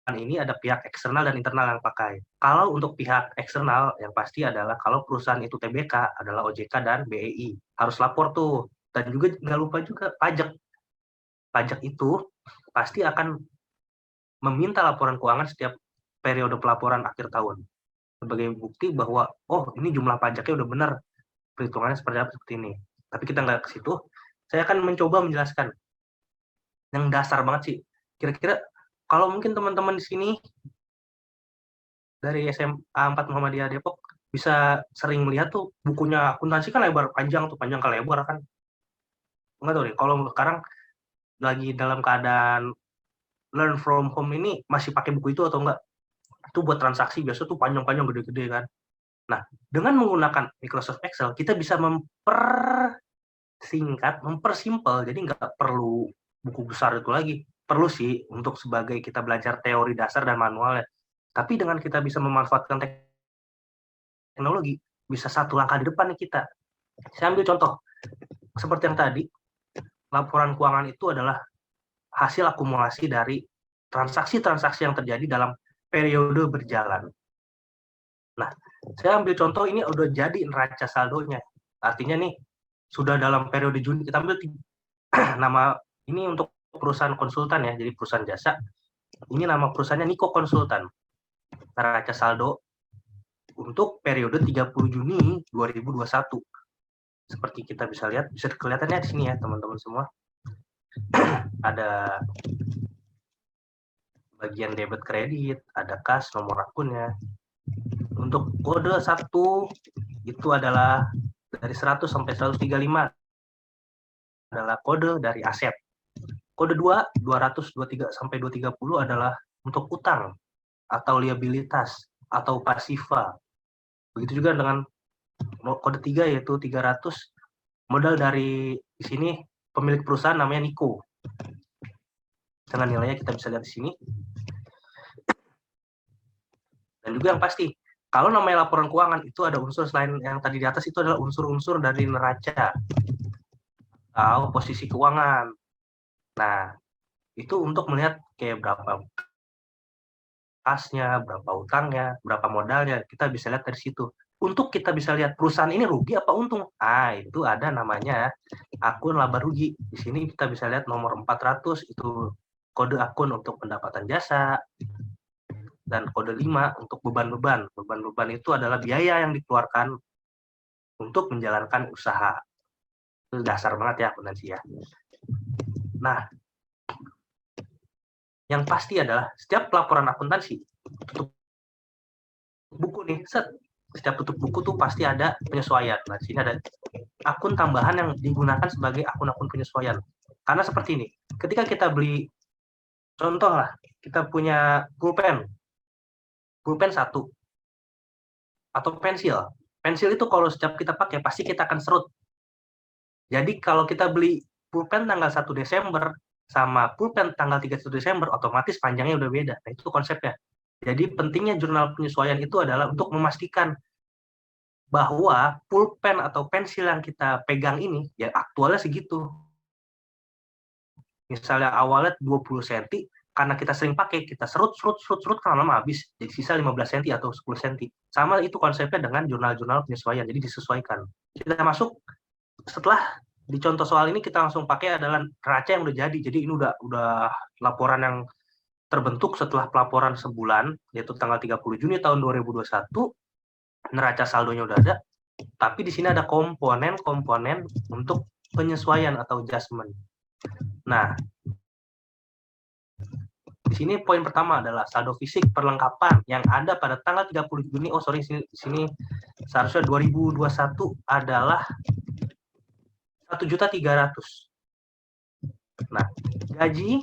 D: ini ada pihak eksternal dan internal yang pakai. Kalau untuk pihak eksternal, yang pasti adalah kalau perusahaan itu TBK adalah OJK dan BEI. Harus lapor tuh. Dan juga nggak lupa juga pajak. Pajak itu pasti akan meminta laporan keuangan setiap periode pelaporan akhir tahun. Sebagai bukti bahwa, oh ini jumlah pajaknya udah benar. Perhitungannya seperti apa seperti ini. Tapi kita nggak ke situ. Saya akan mencoba menjelaskan. Yang dasar banget sih. Kira-kira kalau mungkin teman-teman di sini dari SMA 4 Muhammadiyah Depok bisa sering melihat tuh bukunya akuntansi kan lebar panjang tuh, panjang ke lebar kan. Enggak tahu deh, kalau sekarang lagi dalam keadaan learn from home ini masih pakai buku itu atau enggak. Itu buat transaksi biasa tuh panjang-panjang gede-gede kan. Nah, dengan menggunakan Microsoft Excel kita bisa mempersingkat, mempersimpel, jadi nggak perlu buku besar itu lagi. Perlu sih untuk sebagai kita belajar teori dasar dan manualnya. Tapi dengan kita bisa memanfaatkan teknologi, bisa satu langkah di depan nih kita. Saya ambil contoh, seperti yang tadi, laporan keuangan itu adalah hasil akumulasi dari transaksi-transaksi yang terjadi dalam periode berjalan. Nah, saya ambil contoh ini udah jadi neraca saldonya. Artinya nih, sudah dalam periode Juni, kita ambil nama ini untuk perusahaan konsultan ya, jadi perusahaan jasa. Ini nama perusahaannya Niko Konsultan. Neraca saldo untuk periode 30 Juni 2021. Seperti kita bisa lihat, bisa kelihatannya di sini ya teman-teman semua. Ada bagian debit kredit, ada kas, nomor akunnya. Untuk kode 1 itu adalah dari 100 sampai 135 adalah kode dari aset. Kode 2, 200, 23 sampai 230 adalah untuk utang atau liabilitas atau pasiva. Begitu juga dengan kode 3 yaitu 300, modal dari di sini pemilik perusahaan namanya Niko. Dengan nilainya kita bisa lihat di sini. Dan juga yang pasti, kalau namanya laporan keuangan itu ada unsur selain yang tadi di atas, itu adalah unsur-unsur dari neraca atau posisi keuangan. Nah, itu untuk melihat kayak berapa kasnya, berapa utangnya, berapa modalnya, kita bisa lihat dari situ. Untuk kita bisa lihat perusahaan ini rugi apa untung, itu ada namanya akun laba rugi. Di sini kita bisa lihat nomor 400, itu kode akun untuk pendapatan jasa, dan kode 5 untuk beban-beban. Beban-beban itu adalah biaya yang dikeluarkan untuk menjalankan usaha. Itu dasar banget ya akuntansi ya. Nah, yang pasti adalah setiap laporan akuntansi, tutup buku nih, setiap tutup buku tuh pasti ada penyesuaian. Nah, di sini ada akun tambahan yang digunakan sebagai akun-akun penyesuaian. Karena seperti ini, ketika kita beli, contoh lah, kita punya pulpen 1, atau pensil. Pensil itu kalau setiap kita pakai, pasti kita akan serut. Jadi kalau kita beli pulpen tanggal 1 Desember, sama pulpen tanggal 31 Desember, otomatis panjangnya udah beda. Nah, itu konsepnya. Jadi pentingnya jurnal penyesuaian itu adalah untuk memastikan bahwa pulpen atau pensil yang kita pegang ini, ya aktualnya segitu. Misalnya awalnya 20 cm, karena kita sering pakai, kita serut, kan lama habis, jadi sisa 15 cm atau 10 cm. Sama itu konsepnya dengan jurnal-jurnal penyesuaian, jadi disesuaikan. Kita masuk, setelah di contoh soal ini kita langsung pakai adalah neraca yang udah jadi ini udah laporan yang terbentuk setelah pelaporan sebulan, yaitu tanggal 30 Juni tahun 2021, neraca saldonya udah ada, tapi di sini ada komponen-komponen untuk penyesuaian atau adjustment. Nah, di sini poin pertama adalah saldo fisik perlengkapan yang ada pada tanggal 30 Juni, sini seharusnya 2021 adalah 1.300.000. Nah, gaji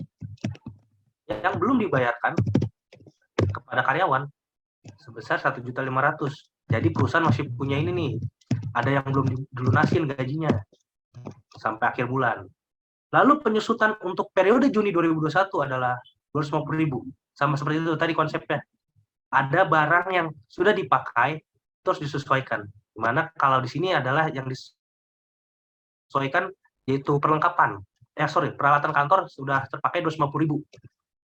D: yang belum dibayarkan kepada karyawan sebesar 1.500.000. Jadi perusahaan masih punya ini nih, ada yang belum dilunasin gajinya sampai akhir bulan. Lalu penyusutan untuk periode Juni 2021 adalah 250.000. Sama seperti itu tadi konsepnya. Ada barang yang sudah dipakai terus disesuaikan. Dimana kalau di sini adalah yang disesuaikan yaitu perlengkapan. Peralatan kantor sudah terpakai 250.000.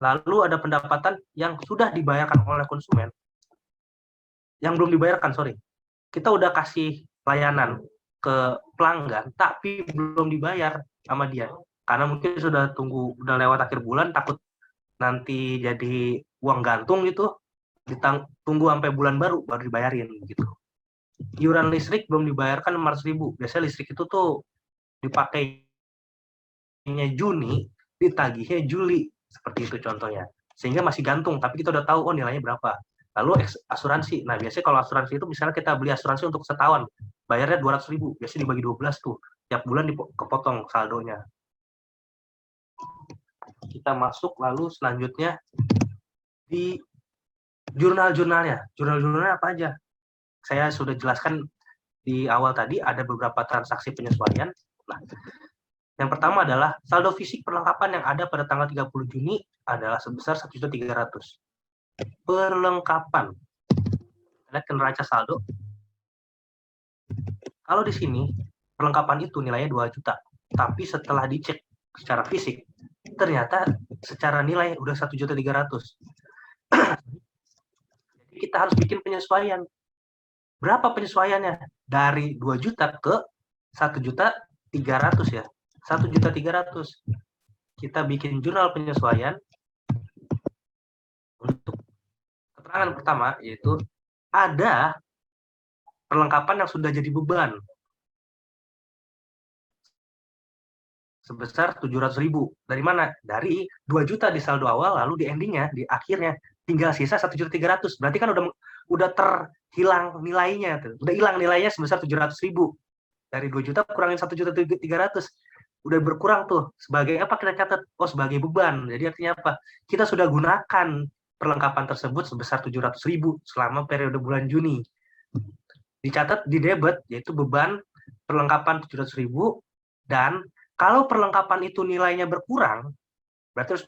D: Lalu ada pendapatan yang sudah dibayarkan oleh konsumen. Yang belum dibayarkan, kita udah kasih layanan ke pelanggan, tapi belum dibayar sama dia. Karena mungkin udah lewat akhir bulan, takut nanti jadi uang gantung gitu, tunggu sampai bulan baru dibayarin gitu. Iuran listrik belum dibayarkan 600.000. Biasanya listrik itu tuh dipakainya Juni, ditagihnya Juli, seperti itu contohnya. Sehingga masih gantung, tapi kita udah tahu nilainya berapa. Lalu asuransi. Nah, biasanya kalau asuransi itu misalnya kita beli asuransi untuk setahun, bayarnya 200.000, biasanya dibagi 12 tuh. Tiap bulan kepotong saldonya. Kita masuk lalu selanjutnya di jurnal-jurnalnya. Jurnal-jurnalnya apa aja? Saya sudah jelaskan di awal tadi, ada beberapa transaksi penyesuaian. Nah, yang pertama adalah saldo fisik perlengkapan yang ada pada tanggal 30 Juni adalah sebesar 1.300.000. Perlengkapan. Lihat ke neraca saldo. Kalau di sini, perlengkapan itu nilainya 2 juta. Tapi setelah dicek secara fisik, ternyata secara nilai udah 1.300.000. Jadi kita harus bikin penyesuaian. Berapa penyesuaiannya? Dari 2 juta ke 1.300.000 ya. 1.300.000. kita bikin jurnal penyesuaian untuk keterangan pertama, yaitu ada perlengkapan yang sudah jadi beban sebesar 700.000. Dari mana? Dari 2 juta di saldo awal, lalu di endingnya, di akhirnya tinggal sisa 1.300.000. Berarti kan udah terhilang nilainya tuh. Udah hilang nilainya sebesar 700.000. Dari 2 juta kurangin 1.300.000, udah berkurang tuh. Sebagai apa kita catat? Oh, sebagai beban. Jadi artinya apa? Kita sudah gunakan perlengkapan tersebut sebesar 700.000 selama periode bulan Juni. Dicatat di debit, yaitu beban perlengkapan 700.000, dan kalau perlengkapan itu nilainya berkurang, berarti harus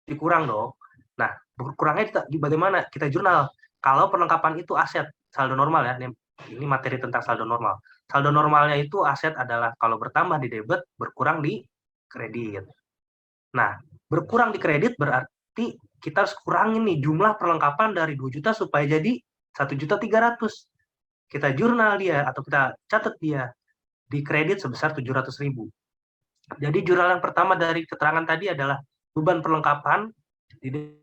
D: dikurang dong. Nah, berkurangnya bagaimana? Kita jurnal. Kalau perlengkapan itu aset, saldo normal ya, ini materi tentang saldo normal. Saldo normalnya itu aset adalah kalau bertambah di debit, berkurang di kredit. Nah, berkurang di kredit berarti kita harus kurangin nih jumlah perlengkapan dari 2 juta supaya jadi 1.300.000. Kita jurnal dia atau kita catat dia di kredit sebesar 700.000. Jadi jurnal yang pertama dari keterangan tadi adalah beban perlengkapan di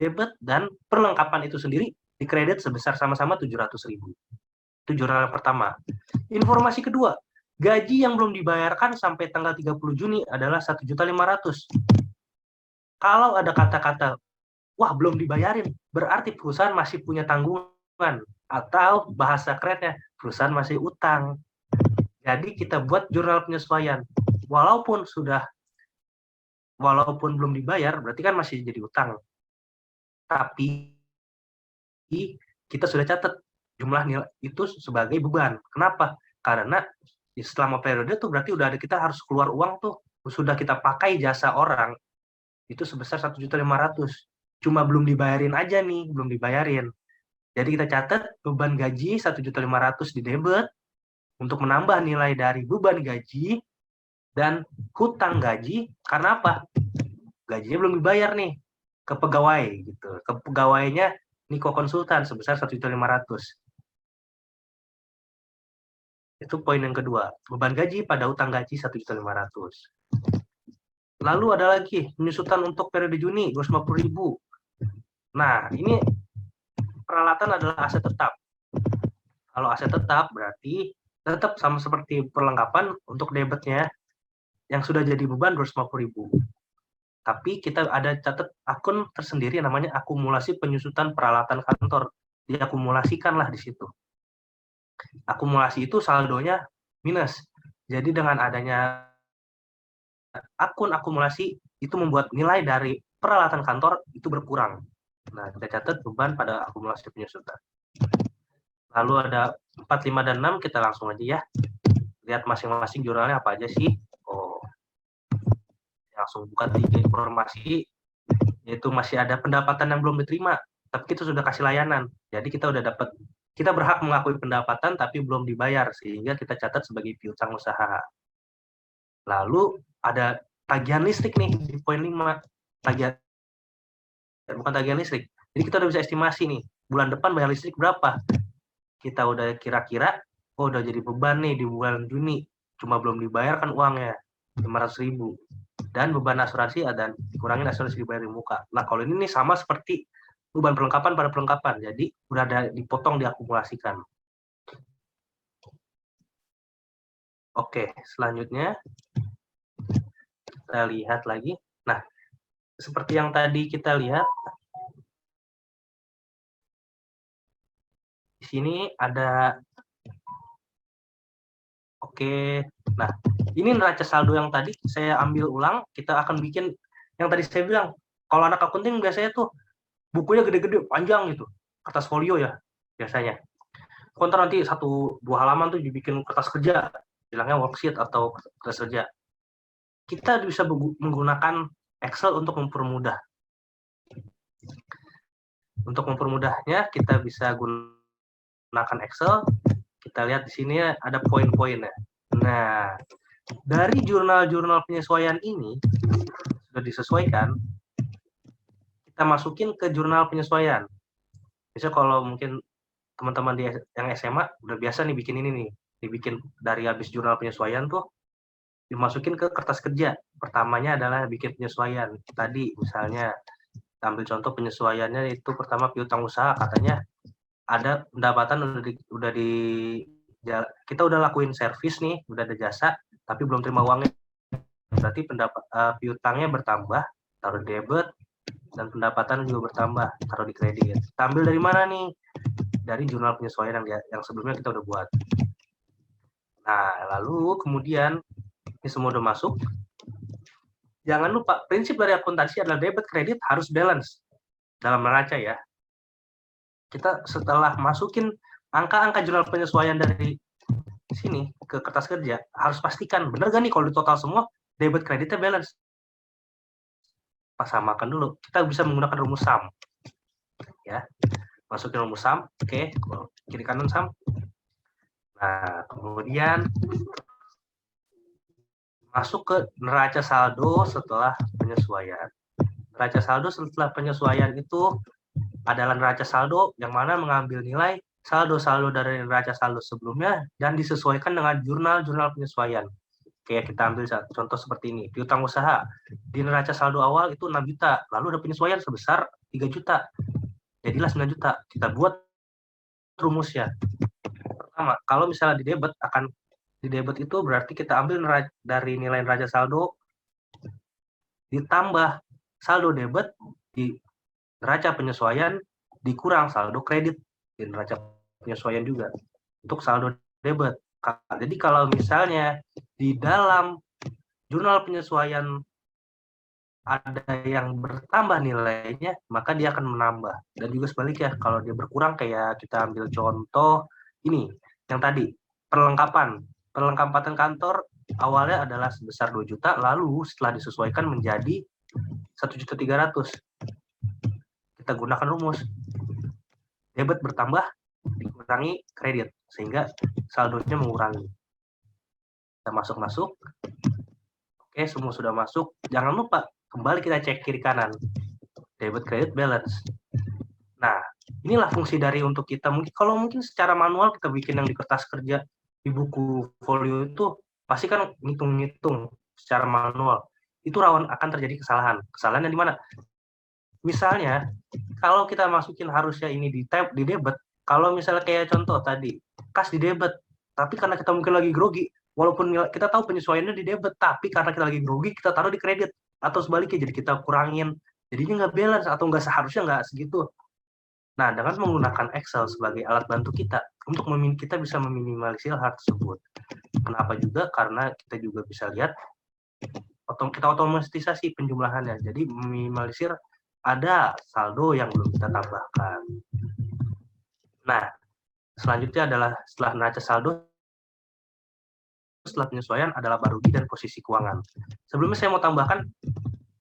D: debit dan perlengkapan itu sendiri di kredit sebesar sama-sama 700.000. Itu jurnal yang pertama. Informasi kedua, gaji yang belum dibayarkan sampai tanggal 30 Juni adalah 1.500.000. Kalau ada kata-kata, wah belum dibayarin, berarti perusahaan masih punya tanggungan. Atau bahasa kerennya, perusahaan masih utang. Jadi kita buat jurnal penyesuaian. Walaupun belum dibayar, berarti kan masih jadi utang. Tapi kita sudah catat jumlah nilai itu sebagai beban. Kenapa? Karena selama periode itu berarti kita harus keluar uang tuh. Sudah kita pakai jasa orang, itu sebesar 1.500.000. Cuma belum dibayarin aja nih, belum dibayarin. Jadi kita catat beban gaji 1.500.000 di debit, untuk menambah nilai dari beban gaji dan hutang gaji. Karena apa? Gajinya belum dibayar nih ke pegawai gitu. Ke pegawainya Niko Konsultan sebesar 1.500.000. Itu poin yang kedua. Beban gaji pada hutang gaji 1.500.000. Lalu ada lagi penyusutan untuk periode Juni 250.000. Nah, ini peralatan adalah aset tetap. Kalau aset tetap berarti tetap sama seperti perlengkapan untuk debitnya yang sudah jadi beban 250.000. Tapi kita ada catat akun tersendiri namanya akumulasi penyusutan peralatan kantor. Diakumulasikanlah di situ. Akumulasi itu saldonya minus. Jadi dengan adanya akun akumulasi itu membuat nilai dari peralatan kantor itu berkurang. Nah, kita catat beban pada akumulasi penyusutan. Lalu ada 4, 5, dan 6, kita langsung aja ya. Lihat masing-masing jurnalnya apa aja sih. Oh, langsung buka 3 informasi, yaitu masih ada pendapatan yang belum diterima, tapi kita sudah kasih layanan. Jadi kita udah dapat, kita berhak mengakui pendapatan tapi belum dibayar, sehingga kita catat sebagai piutang usaha. Lalu ada tagihan listrik nih di poin 5. Bukan tagihan listrik. Jadi kita udah bisa estimasi nih, bulan depan bayar listrik berapa. Kita udah kira-kira, oh udah jadi beban nih di bulan Juni, cuma belum dibayar kan uangnya 500.000. Dan beban asuransi ada dikurangin, asuransi dibayar di muka. Nah kalau ini nih sama seperti beban perlengkapan pada perlengkapan, jadi udah ada dipotong, diakumulasikan. Oke, selanjutnya kita lihat lagi. Nah, seperti yang tadi kita lihat, di sini ada, oke, nah ini neraca saldo yang tadi saya ambil ulang. Kita akan bikin yang tadi saya bilang, kalau anak akunting biasanya tuh bukunya gede-gede, panjang gitu, kertas folio ya biasanya. Kontra nanti 1-2 halaman tuh dibikin kertas kerja, bilangnya worksheet atau kertas kerja. Kita bisa menggunakan Excel untuk mempermudah. Untuk mempermudahnya, kita bisa gunakan Excel. Kita lihat di sini ada poin-poinnya. Nah, dari jurnal-jurnal penyesuaian ini sudah disesuaikan, kita masukin ke jurnal penyesuaian. Bisa kalau mungkin teman-teman yang SMA udah biasa nih bikin ini nih, dibikin dari habis jurnal penyesuaian tuh dimasukin ke kertas kerja. Pertamanya adalah bikin penyesuaian. Tadi misalnya ambil contoh penyesuaiannya itu pertama piutang usaha, katanya ada pendapatan kita udah lakuin servis nih, udah ada jasa, tapi belum terima uangnya. Berarti piutangnya bertambah, taruh di debit, dan pendapatan juga bertambah, taruh di kredit. Kita ambil dari mana nih? Dari jurnal penyesuaian yang sebelumnya kita udah buat. Nah, lalu kemudian ini semua udah masuk. Jangan lupa, prinsip dari akuntansi adalah debit kredit harus balance dalam neraca ya. Kita setelah masukin angka-angka jurnal penyesuaian dari sini ke kertas kerja, harus pastikan benar gak nih kalau di total semua debit kreditnya balance. Pas samakan dulu, kita bisa menggunakan rumus sum. Ya, masukin rumus sum, oke, kiri kanan sum. Nah, kemudian masuk ke neraca saldo setelah penyesuaian. Neraca saldo setelah penyesuaian itu adalah neraca saldo yang mana mengambil nilai saldo-saldo dari neraca saldo sebelumnya dan disesuaikan dengan jurnal-jurnal penyesuaian. Kayak kita ambil contoh seperti ini, piutang usaha. Di neraca saldo awal itu 6 juta, lalu ada penyesuaian sebesar 3 juta. Jadilah 9 juta. Kita buat rumusnya. Pertama, kalau misalnya di debit itu berarti kita ambil dari nilai neraca saldo ditambah saldo debit di neraca penyesuaian dikurang saldo kredit di neraca penyesuaian juga untuk saldo debit. Jadi kalau misalnya di dalam jurnal penyesuaian ada yang bertambah nilainya, maka dia akan menambah. Dan juga sebaliknya, kalau dia berkurang, kayak kita ambil contoh ini, yang tadi, perlengkapan kantor awalnya adalah sebesar 2 juta, lalu setelah disesuaikan menjadi 1.300.000. Kita gunakan rumus debit bertambah dikurangi kredit sehingga saldonya mengurangi. Kita masuk. Oke, semua sudah masuk. Jangan lupa kembali kita cek kiri kanan debit kredit balance. Nah, inilah fungsi dari untuk kita mungkin secara manual kita bikin yang di kertas kerja di buku folio itu pasti kan ngitung secara manual. Itu rawan akan terjadi kesalahan. Kesalahannya di mana? Misalnya, kalau kita masukin harusnya ini di debit, kalau misalnya kayak contoh tadi, kas di debit, tapi karena kita mungkin lagi grogi, walaupun kita tahu penyesuaiannya di debit, tapi karena kita lagi grogi, kita taruh di kredit, atau sebaliknya, jadi kita kurangin, jadinya nggak balance, atau nggak seharusnya nggak segitu. Nah, dengan menggunakan Excel sebagai alat bantu kita, untuk kita bisa meminimalisir hal tersebut. Kenapa juga? Karena kita juga bisa lihat, kita otomatisasi penjumlahannya, jadi meminimalisir ada saldo yang belum kita tambahkan. Nah, selanjutnya adalah setelah neraca saldo, setelah penyesuaian adalah laba rugi dan posisi keuangan. Sebelumnya saya mau tambahkan,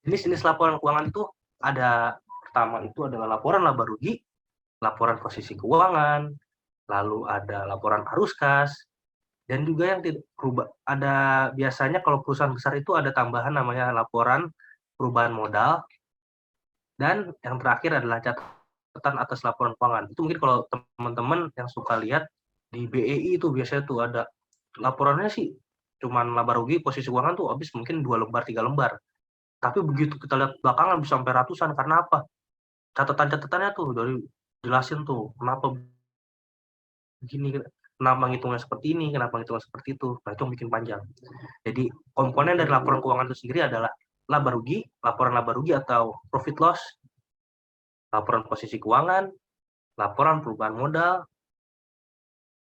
D: jenis-jenis laporan keuangan itu ada, pertama itu adalah laporan laba rugi, laporan posisi keuangan, lalu ada laporan arus kas, dan juga yang tidak berubah. Ada biasanya kalau perusahaan besar itu ada tambahan namanya laporan perubahan modal, dan yang terakhir adalah catatan atas laporan keuangan. Itu mungkin kalau teman-teman yang suka lihat di BEI itu biasanya tuh ada laporannya sih cuman laba rugi posisi keuangan tuh habis mungkin 2 lembar 3 lembar. Tapi begitu kita lihat belakangan bisa sampai ratusan. Karena apa? Catatan-catatannya tuh dari jelasin tuh kenapa begini, kenapa ngitungnya seperti ini, kenapa ngitungnya seperti itu. Nah, itu yang bikin panjang. Jadi komponen dari laporan keuangan itu sendiri adalah laba rugi, laporan laba rugi atau profit loss, laporan posisi keuangan, laporan perubahan modal,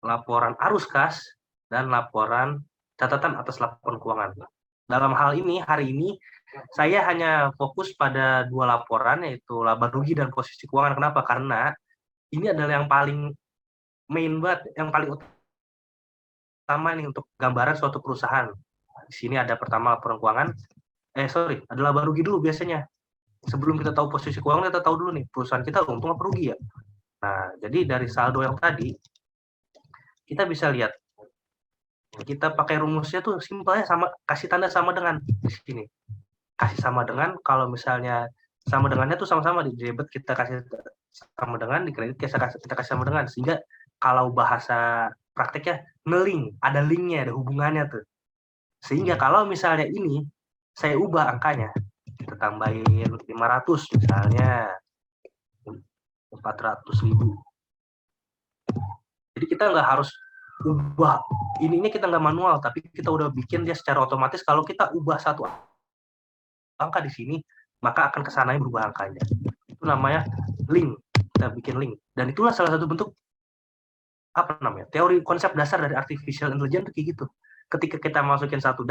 D: laporan arus kas, dan laporan catatan atas laporan keuangan. Dalam hal ini, hari ini, saya hanya fokus pada 2 laporan, yaitu laba rugi dan posisi keuangan. Kenapa? Karena ini adalah yang paling main banget, yang paling utama nih untuk gambaran suatu perusahaan. Di sini ada pertama laporan keuangan, ada laba rugi dulu biasanya. Sebelum kita tahu posisi keuangan, kita tahu dulu nih, perusahaan kita untung apa rugi ya. Nah, jadi dari saldo yang tadi, kita bisa lihat. Kita pakai rumusnya tuh simpelnya sama, kasih tanda sama dengan di sini. Kasih sama dengan, kalau misalnya sama dengannya tuh sama-sama, di debit kita kasih sama dengan, di kredit kita kasih sama dengan. Sehingga kalau bahasa prakteknya, nge-link, ada linknya, ada hubungannya tuh. Sehingga kalau misalnya ini saya ubah angkanya, kita tambahin 500 misalnya, 400.000. Jadi kita nggak harus ubah ini kita nggak manual, tapi kita udah bikin dia secara otomatis. Kalau kita ubah satu angka di sini, maka akan kesananya berubah angkanya. Itu namanya link. Kita bikin link. Dan itulah salah satu bentuk teori konsep dasar dari artificial intelligence kayak gitu. Ketika kita masukin satu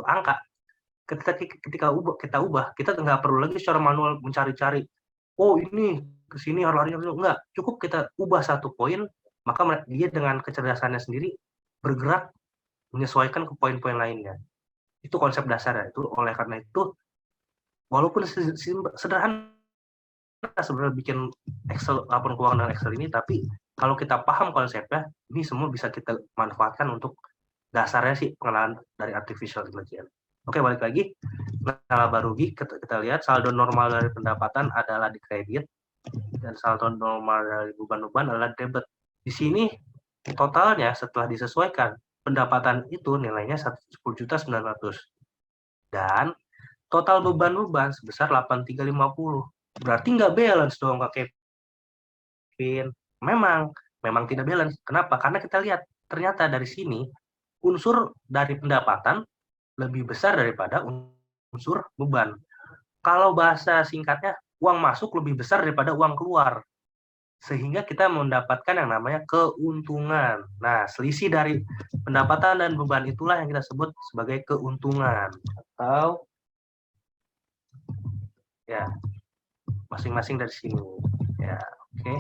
D: angka, ketika kita ubah, kita nggak perlu lagi secara manual mencari-cari, oh ini kesini harus larinya, nggak, cukup kita ubah satu poin, maka dia dengan kecerdasannya sendiri bergerak menyesuaikan ke poin-poin lainnya. Itu konsep dasarnya. Itu oleh karena itu, walaupun sederhana sebenarnya bikin Excel, laporan keuangan dengan Excel ini, tapi kalau kita paham konsepnya, ini semua bisa kita manfaatkan untuk dasarnya sih pengenalan dari artificial intelligence. Oke, balik lagi. Laba rugi, kita lihat saldo normal dari pendapatan adalah di kredit, dan saldo normal dari beban-beban adalah debit. Di sini totalnya setelah disesuaikan, pendapatan itu nilainya 10.900.000. Dan total beban-beban sebesar 8.350. Berarti nggak balance dong, Kak Kevin. Memang tidak balance. Kenapa? Karena kita lihat, ternyata dari sini, unsur dari pendapatan lebih besar daripada unsur beban. Kalau bahasa singkatnya, uang masuk lebih besar daripada uang keluar. Sehingga kita mendapatkan yang namanya keuntungan. Nah, selisih dari pendapatan dan beban itulah yang kita sebut sebagai keuntungan. Atau, ya, masing-masing dari sini. Ya, oke.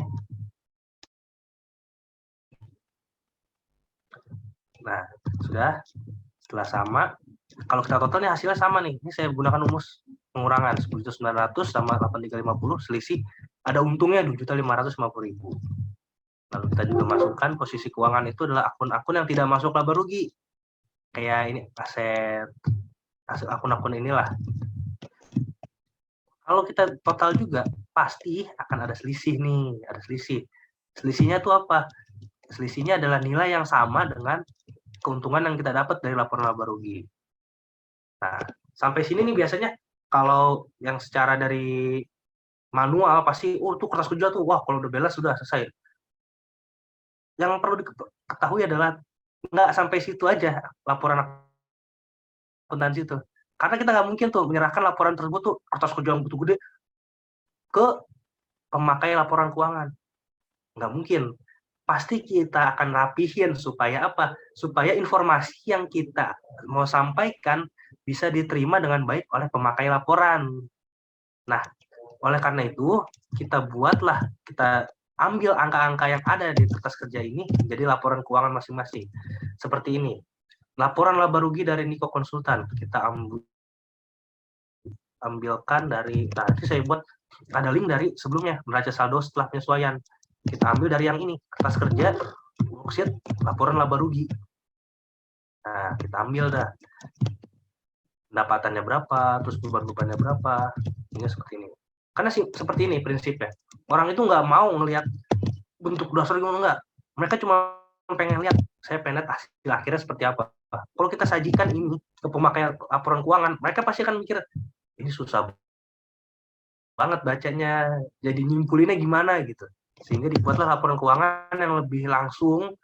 D: Nah, sudah. Setelah sama, kalau kita totalnya hasilnya sama nih. Ini saya gunakan rumus pengurangan 10.900 sama 8.350, selisih ada untungnya 2.550.000. Lalu kita juga masukkan posisi keuangan itu adalah akun-akun yang tidak masuk laba rugi. Kayak ini aset akun-akun inilah. Kalau kita total juga pasti akan ada selisih nih, ada selisih. Selisihnya itu apa? Selisihnya adalah nilai yang sama dengan keuntungan yang kita dapat dari laporan laba rugi. Nah, sampai sini nih biasanya kalau yang secara dari manual pasti, oh itu kertas kerja tuh, wah kalau udah balance sudah selesai. Yang perlu diketahui adalah nggak sampai situ aja laporan akuntansi itu. Karena kita nggak mungkin tuh menyerahkan laporan tersebut tuh kertas kerja yang begitu gede ke pemakai laporan keuangan. Nggak mungkin. Pasti kita akan rapihin supaya apa? Supaya informasi yang kita mau sampaikan bisa diterima dengan baik oleh pemakai laporan. Nah, oleh karena itu, kita ambil angka-angka yang ada di kertas kerja ini menjadi laporan keuangan masing-masing. Seperti ini. Laporan laba rugi dari Niko Konsultan. Kita ambilkan dari, nanti saya buat ada link dari sebelumnya, neraca saldo setelah penyesuaian. Kita ambil dari yang ini, kertas kerja, worksheet, laporan laba rugi. Nah, kita ambil dah. Pendapatannya berapa, terus beban-bebannya berapa, ini seperti ini. Karena seperti ini prinsipnya. Orang itu nggak mau ngelihat bentuk dasar gimana, enggak. Mereka cuma pengen lihat, saya pengen lihat hasil akhirnya seperti apa. Kalau kita sajikan ini ke pemakai laporan keuangan, mereka pasti akan mikir, ini susah banget bacanya, jadi nyimpulinnya gimana gitu. Sehingga dibuatlah laporan keuangan yang lebih langsung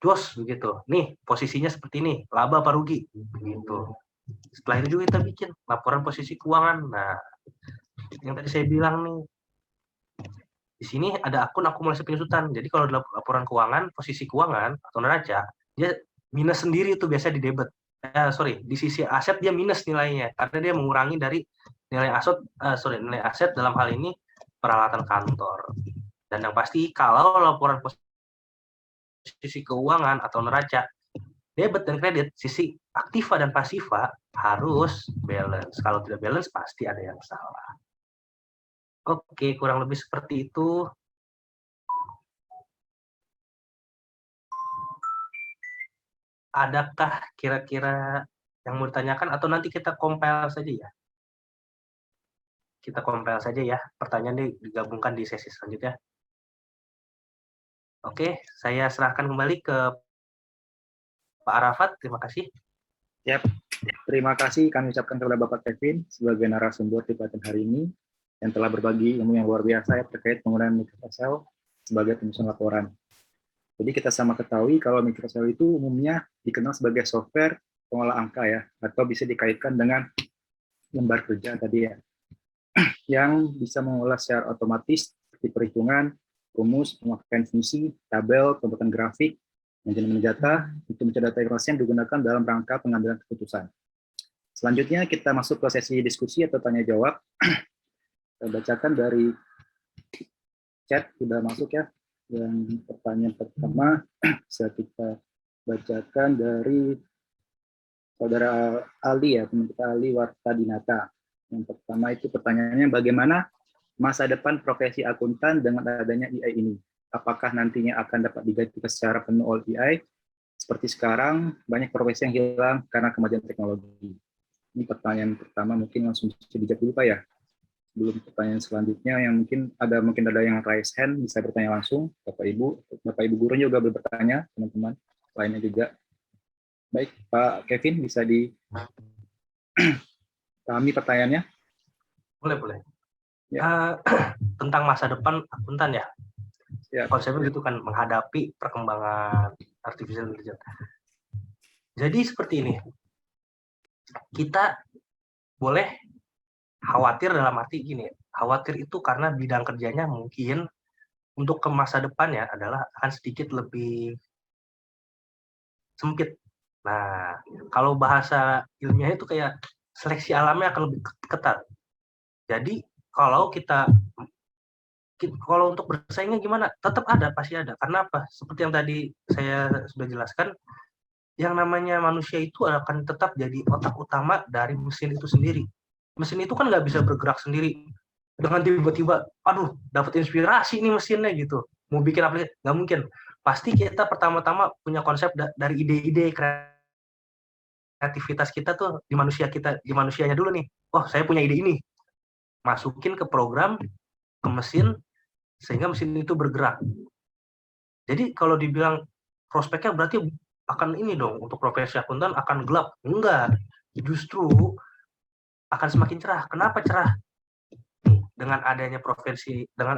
D: jos begitu. Nih, posisinya seperti ini, laba apa rugi begitu. Setelah itu juga kita bikin laporan posisi keuangan. Nah, yang tadi saya bilang nih, di sini ada akun akumulasi penyusutan. Jadi kalau dalam laporan keuangan, posisi keuangan atau neraca, dia minus sendiri itu biasa di debit. Di sisi aset dia minus nilainya karena dia mengurangi dari nilai aset dalam hal ini peralatan kantor. Dan yang pasti kalau laporan posisi keuangan atau neraca debit dan kredit, sisi aktiva dan pasiva harus balance. Kalau tidak balance pasti ada yang salah. Oke, kurang lebih seperti itu. Adakah kira-kira yang mau ditanyakan atau nanti kita compile saja ya? Kita compile saja ya, pertanyaan digabungkan di sesi selanjutnya. Oke, saya serahkan kembali ke Pak Arafat, terima kasih.
E: Yap. Terima kasih kami ucapkan kepada Bapak Kevin sebagai narasumber di pelatihan hari ini yang telah berbagi ilmu yang luar biasa ya terkait penggunaan Microsoft sebagai penyusun laporan. Jadi kita sama ketahui kalau Microsoft itu umumnya dikenal sebagai software pengolah angka ya, atau bisa dikaitkan dengan lembar kerja tadi ya, yang bisa mengolah secara otomatis seperti perhitungan, rumus, pemakaian fungsi, tabel, pembuatan grafik, manajemen data, itu mencari data informasi yang digunakan dalam rangka pengambilan keputusan. Selanjutnya kita masuk ke sesi diskusi atau tanya jawab. Saya bacakan dari chat, sudah masuk ya. Yang pertanyaan pertama bisa kita bacakan dari Saudara Ali ya, teman kita Ali Wartadinata. Yang pertama itu pertanyaannya, bagaimana masa depan profesi akuntan dengan adanya AI ini? Apakah nantinya akan dapat digantikan secara penuh oleh AI? Seperti sekarang, banyak profesi yang hilang karena kemajuan teknologi. Ini pertanyaan pertama, mungkin langsung bisa dijawab dulu Pak ya. Sebelum pertanyaan selanjutnya yang mungkin ada yang raise hand, bisa bertanya langsung. Bapak Ibu guru juga boleh bertanya, teman-teman lainnya juga. Baik, Pak Kevin bisa dipahami pertanyaannya?
D: Boleh.
E: Ya.
D: Tentang masa depan akuntan ya.
E: Ya.
D: Konsepnya itu kan menghadapi perkembangan artificial intelligence. Jadi seperti ini. Kita boleh khawatir dalam arti gini, khawatir itu karena bidang kerjanya mungkin untuk ke masa depannya adalah akan sedikit lebih sempit. Nah, kalau bahasa ilmiahnya itu kayak seleksi alamnya akan lebih ketat. Jadi kalau untuk bersaingnya gimana? Tetap ada, pasti ada. Karena apa? Seperti yang tadi saya sudah jelaskan, yang namanya manusia itu akan tetap jadi otak utama dari mesin itu sendiri. Mesin itu kan nggak bisa bergerak sendiri. Dengan tiba-tiba, aduh, dapat inspirasi nih mesinnya gitu. Mau bikin aplikasi, nggak mungkin. Pasti kita pertama-tama punya konsep dari ide-ide kreativitas kita tuh di manusianya dulu nih. Oh, saya punya ide ini. Masukin ke program, ke mesin, sehingga mesin itu bergerak. Jadi kalau dibilang prospeknya berarti akan ini dong, untuk profesi akuntan akan gelap. Enggak, justru akan semakin cerah. Kenapa cerah? Dengan adanya dengan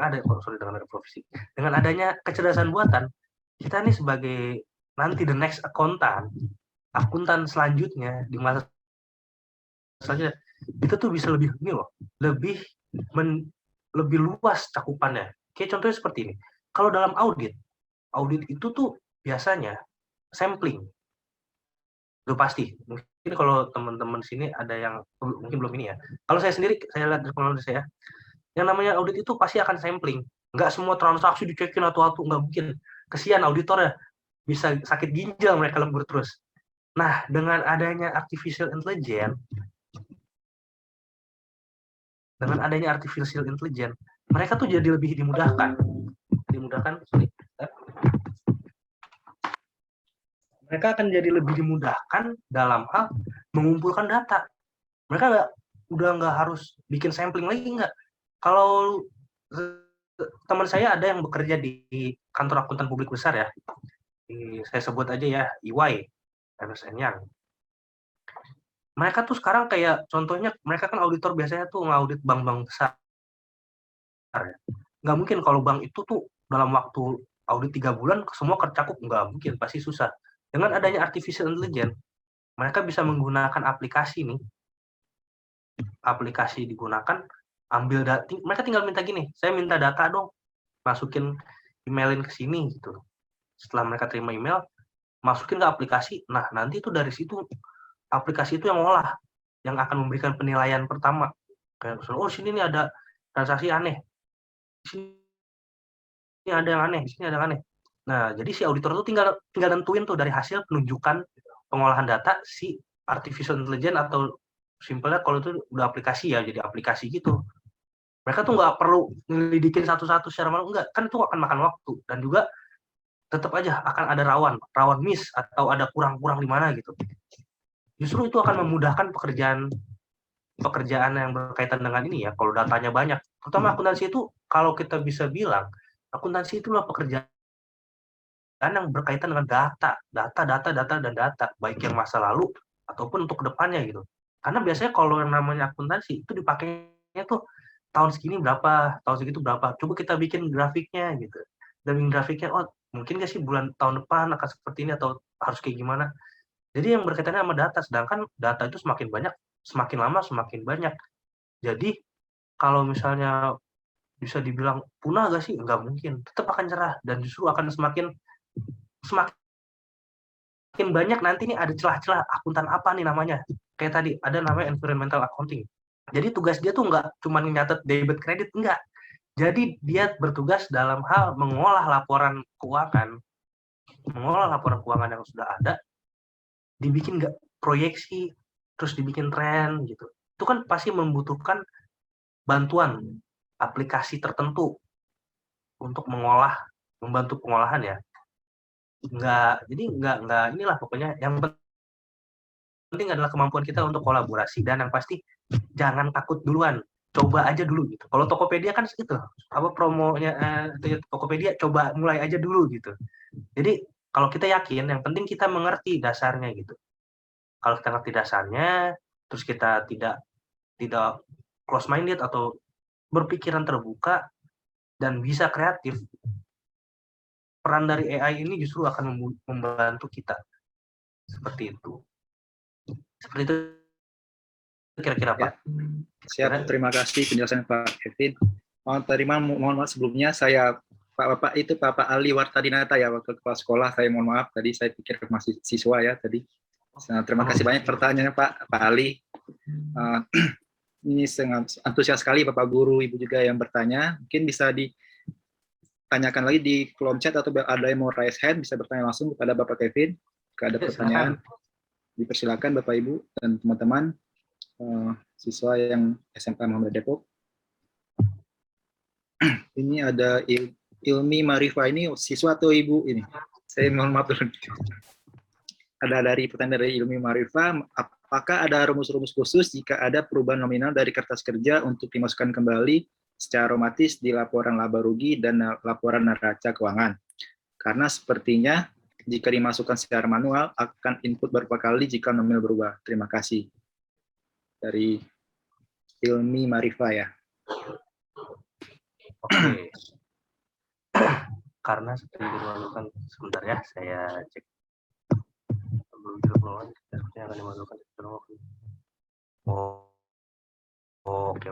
D: adanya kecerdasan buatan, kita nih sebagai nanti the next akuntan selanjutnya di masa selanjutnya, itu tuh bisa lebih lebih luas cakupannya. Kayak contohnya seperti ini. Kalau dalam audit itu tuh biasanya sampling. Itu pasti. Mungkin kalau teman-teman sini ada yang mungkin belum ini ya. Kalau saya sendiri, saya lihat dari pengalaman saya, yang namanya audit itu pasti akan sampling. Nggak semua transaksi dicekin atau nggak mungkin. Kesian auditornya, bisa sakit ginjal mereka lembur terus. Nah, dengan adanya artificial intelligence, mereka tuh jadi lebih dimudahkan. Mereka akan jadi lebih dimudahkan dalam hal mengumpulkan data. Mereka udah nggak harus bikin sampling lagi, nggak. Kalau teman saya ada yang bekerja di kantor akuntan publik besar ya, saya sebut aja ya EY, Ernst & Young. Mereka tuh sekarang kayak contohnya, mereka kan auditor biasanya tuh ngaudit bank-bank besar. Nggak mungkin kalau bank itu tuh dalam waktu audit 3 bulan semua tercakup, nggak mungkin, pasti susah. Dengan adanya artificial intelligence, mereka bisa menggunakan aplikasi nih. Aplikasi digunakan, ambil data, mereka tinggal minta gini, saya minta data dong, masukin, emailin ke sini gitu. Setelah mereka terima email, masukin ke aplikasi, nah nanti itu dari situ, aplikasi itu yang ngolah, yang akan memberikan penilaian pertama. Kayak, oh sini nih ada transaksi aneh, sini ada yang aneh, sini ada yang aneh. Nah, jadi si auditor itu tinggal nentuin tuh dari hasil penunjukan pengolahan data si artificial intelligence, atau simpelnya kalau itu udah aplikasi ya, jadi aplikasi gitu. Mereka tuh nggak perlu ngelidikin satu-satu secara manual, enggak, kan itu akan makan waktu, dan juga tetap aja akan ada rawan miss, atau ada kurang-kurang di mana gitu. Justru itu akan memudahkan pekerjaan yang berkaitan dengan ini ya, kalau datanya banyak. Terutama akuntansi itu, kalau kita bisa bilang, akuntansi itulah pekerjaan yang berkaitan dengan data, dan data, baik yang masa lalu ataupun untuk kedepannya gitu. Karena biasanya kalau yang namanya akuntansi itu dipakainya tuh tahun segini berapa, tahun segitu berapa. Coba kita bikin grafiknya gitu. Dan bikin grafiknya, oh mungkin nggak sih tahun depan akan seperti ini atau harus kayak gimana. Jadi yang berkaitannya sama data, sedangkan data itu semakin banyak, semakin lama semakin banyak. Jadi kalau misalnya bisa dibilang punah nggak sih? Nggak mungkin, tetap akan cerah dan justru akan semakin banyak nanti nih ada celah-celah akuntan apa nih namanya. Kayak tadi ada namanya environmental accounting. Jadi tugas dia tuh nggak cuma nyatet debit kredit, enggak. Jadi dia bertugas dalam hal mengolah laporan keuangan yang sudah ada, dibikin nggak proyeksi, terus dibikin tren gitu. Itu kan pasti membutuhkan bantuan aplikasi tertentu untuk membantu pengolahan ya. Jadi nggak inilah pokoknya. Yang penting adalah kemampuan kita untuk kolaborasi dan yang pasti jangan takut duluan. Coba aja dulu gitu. Kalau Tokopedia kan gitu, apa promonya Tokopedia, coba mulai aja dulu gitu. Jadi kalau kita yakin, yang penting kita mengerti dasarnya gitu. Kalau kita ngerti dasarnya, terus kita tidak close minded atau berpikiran terbuka dan bisa kreatif, peran dari AI ini justru akan membantu kita. Seperti itu. Seperti itu kira-kira Pak.
E: Siap, terima kasih penjelasan Pak Kevin. Mohon maaf sebelumnya saya Pak Ali Wartadinata ya, wakil kepala sekolah. Saya mohon maaf tadi saya pikir masih siswa ya tadi. Terima kasih banyak pertanyaannya Pak Ali. Ini sangat antusias sekali Bapak Guru, Ibu juga yang bertanya. Mungkin bisa ditanyakan lagi di kolom chat atau ada yang mau raise hand bisa bertanya langsung kepada Bapak Kevin. Jika ada pertanyaan, dipersilakan Bapak Ibu dan teman-teman siswa yang SMK Muhammad Depok. Ini ada Ilmi Marifa, ini siswa atau ibu ini? Saya mohon maaf dulu. Ada pertanyaan dari Ilmi Marifa, apakah ada rumus-rumus khusus jika ada perubahan nominal dari kertas kerja untuk dimasukkan kembali secara otomatis di laporan laba rugi dan laporan neraca keuangan? Karena sepertinya jika dimasukkan secara manual akan input beberapa kali jika nominal berubah. Terima kasih. Dari Ilmi Marifa ya.
D: Oke. Karena seperti dimasukkan, sebentar ya, saya cek. Belum akan dimasukkan. Oke.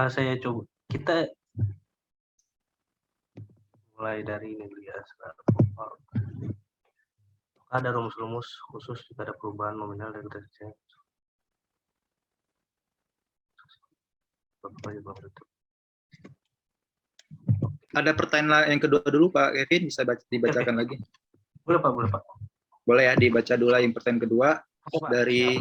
D: Saya coba. Kita mulai dari ini dulu ya. Ada rumus-rumus khusus jika ada perubahan nominal dari kertas.
E: Ada pertanyaan yang kedua dulu Pak Kevin, bisa dibacakan lagi?
D: Boleh Pak.
E: Boleh ya, dibaca dulu yang pertanyaan kedua dari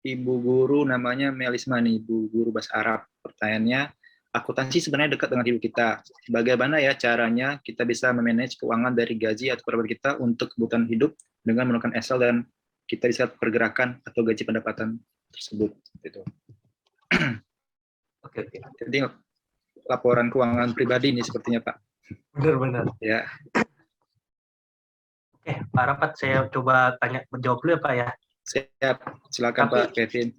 E: Ibu Guru namanya Melisma nih, Ibu Guru Bahasa Arab. Pertanyaannya, akuntansi sebenarnya dekat dengan hidup kita. Bagaimana ya caranya kita bisa memanage keuangan dari gaji atau pendapatan kita untuk kebutuhan hidup dengan menggunakan Excel dan kita bisa pergerakan atau gaji pendapatan tersebut. Gitu.
D: Oke.
E: Jadi laporan keuangan pribadi ini sepertinya Pak.
D: Benar.
E: Ya.
D: Oke, Pak Rapat, saya coba menjawab dulu ya Pak ya.
E: Siap, silakan Pak Kevin.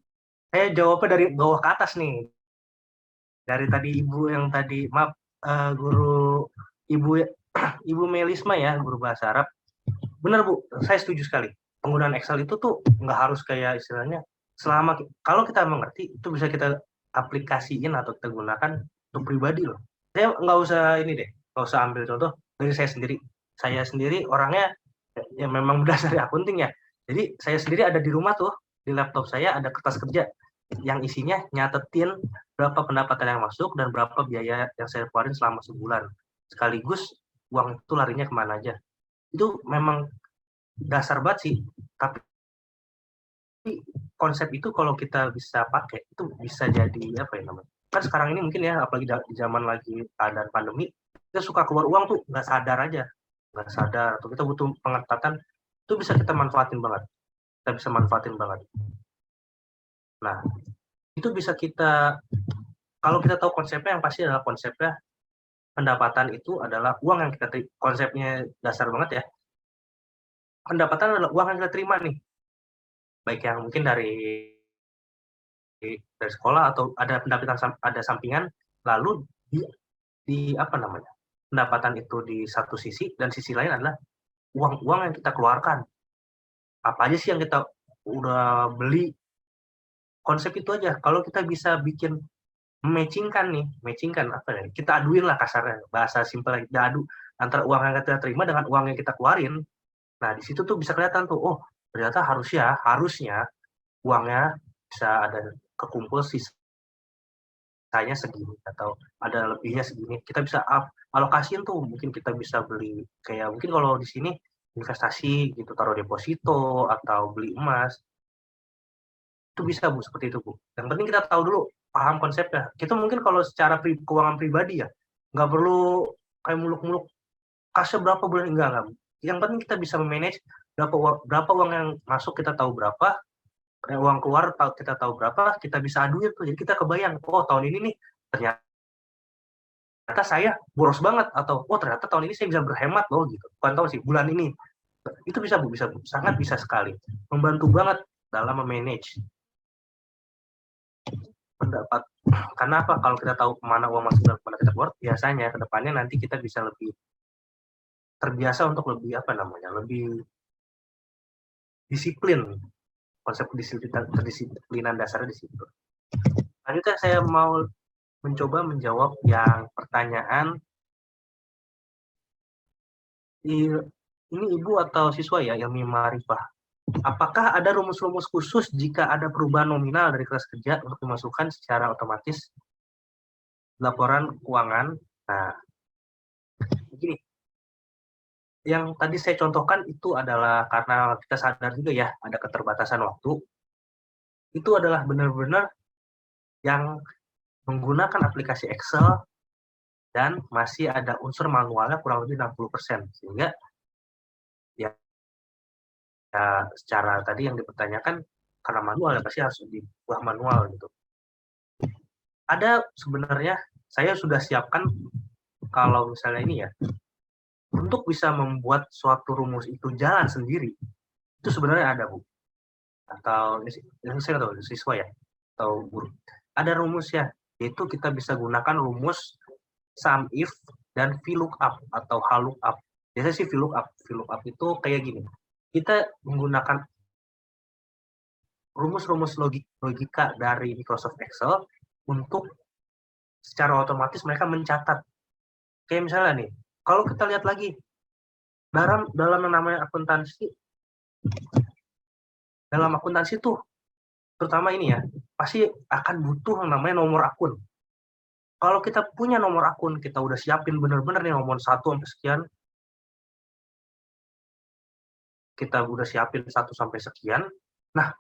D: Saya jawabnya dari bawah ke atas nih. Dari tadi Ibu yang tadi, maaf Guru Ibu Melisma ya, Guru Bahasa Arab. Benar Bu, saya setuju sekali. Penggunaan Excel itu tuh nggak harus kayak istilahnya, kalau kita mengerti, itu bisa kita aplikasiin atau kita gunakan untuk pribadi loh. Saya nggak usah ambil contoh dari saya sendiri. Saya sendiri orangnya ya memang berdasar dari accounting ya. Jadi saya sendiri ada di rumah tuh, di laptop saya ada kertas kerja yang isinya nyatetin berapa pendapatan yang masuk dan berapa biaya yang saya keluarin selama sebulan. Sekaligus uang itu larinya kemana aja. Itu memang dasar banget sih, tapi konsep itu kalau kita bisa pakai, itu bisa jadi apa ya namanya. Kan sekarang ini mungkin ya, apalagi di zaman lagi keadaan pandemi, kita suka keluar uang tuh nggak sadar atau kita butuh pengetatan, itu bisa kita manfaatin banget. Nah, itu bisa kita, kalau kita tahu konsepnya, yang pasti adalah konsepnya pendapatan itu adalah uang yang kita terima. Konsepnya dasar banget ya. Pendapatan adalah uang yang kita terima nih, baik yang mungkin dari sekolah atau ada pendapatan, ada sampingan, lalu di apa namanya, pendapatan itu di satu sisi, dan sisi lain adalah uang-uang yang kita keluarkan. Apa aja sih yang kita udah beli, konsep itu aja. Kalau kita bisa bikin matchingkan apa ya, kita aduin lah kasarnya, bahasa simpel, kita adu antara uang yang kita terima dengan uang yang kita keluarin. Nah di situ tuh bisa kelihatan tuh, oh ternyata harusnya uangnya bisa ada kekumpul sisanya segini, atau ada lebihnya segini, kita bisa alokasiin tuh, mungkin kita bisa beli, kayak mungkin kalau di sini investasi gitu, taruh deposito atau beli emas, itu bisa Bu, seperti itu Bu. Yang penting kita tahu dulu, paham konsepnya. Kita mungkin kalau secara keuangan pribadi ya, nggak perlu kayak muluk-muluk kasnya berapa bulan, enggak. Yang penting kita bisa memanage berapa uang yang masuk, kita tahu berapa, uang keluar kita tahu berapa, kita bisa aduin tuh. Jadi kita kebayang, oh tahun ini nih ternyata saya boros banget, atau oh ternyata tahun ini saya bisa berhemat loh gitu. Bukan tahun sih, bulan ini. Itu bisa Bu, sangat bisa sekali. Membantu banget dalam memanage pendapat. Karena apa? Kalau kita tahu kemana uang masuk dan kemana kita keluar, biasanya ke depannya nanti kita bisa lebih terbiasa untuk lebih lebih disiplin. Konsep kedisiplinan dasarnya di situ. Selanjutnya saya mau mencoba menjawab yang pertanyaan ini, Ibu atau siswa ya, Ilmi Ma'rifah. Apakah ada rumus-rumus khusus jika ada perubahan nominal dari kelas kerja untuk dimasukkan secara otomatis laporan keuangan? Nah, begini. Yang tadi saya contohkan itu adalah karena kita sadar juga ya, ada keterbatasan waktu. Itu adalah benar-benar yang menggunakan aplikasi Excel dan masih ada unsur manualnya kurang lebih 60%. Sehingga ya secara tadi yang dipertanyakan, karena manual ya pasti harus dibuat manual gitu. Ada sebenarnya, saya sudah siapkan kalau misalnya ini ya, untuk bisa membuat suatu rumus itu jalan sendiri, itu sebenarnya ada Bu. Atau ini saya tahu siswa ya, atau guru. Ada rumus ya, yaitu kita bisa gunakan rumus sum if dan VLOOKUP atau HLOOKUP. Biasanya sih VLOOKUP. VLOOKUP itu kayak gini. Kita menggunakan rumus-rumus logika dari Microsoft Excel untuk secara otomatis mereka mencatat. Kayak misalnya nih, kalau kita lihat lagi dalam yang namanya akuntansi, dalam akuntansi tuh terutama ini ya, pasti akan butuh yang namanya nomor akun. Kalau kita punya nomor akun, kita udah siapin bener-bener nih nomor 1 sampai sekian, kita udah siapin 1 sampai sekian, nah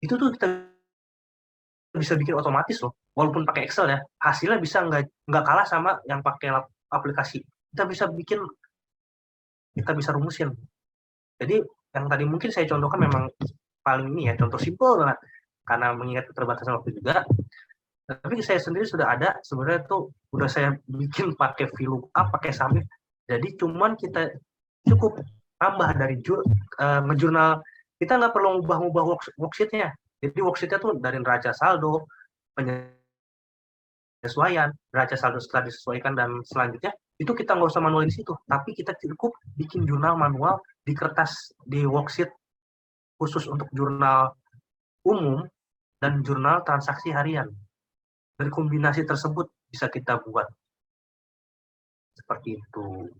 D: itu tuh kita bisa bikin otomatis loh, walaupun pakai Excel ya, hasilnya bisa nggak kalah sama yang pakai aplikasi. Kita bisa bikin, kita bisa rumusin. Jadi yang tadi mungkin saya contohkan memang paling ini ya, contoh simpel banget, karena mengingat keterbatasan waktu juga. Tapi saya sendiri sudah ada, sebenarnya tuh udah saya bikin pakai VLOOKUP, pakai sum if. Jadi cuman kita cukup tambah dari ngejurnal, kita nggak perlu ngubah worksheet-nya. Jadi worksheet-nya tuh dari neraca saldo, penyesuaian, neraca saldo setelah disesuaikan dan selanjutnya, itu kita nggak usah manual di situ, tapi kita cukup bikin jurnal manual di kertas, di worksheet khusus untuk jurnal umum dan jurnal transaksi harian. Dari kombinasi tersebut bisa kita buat seperti itu.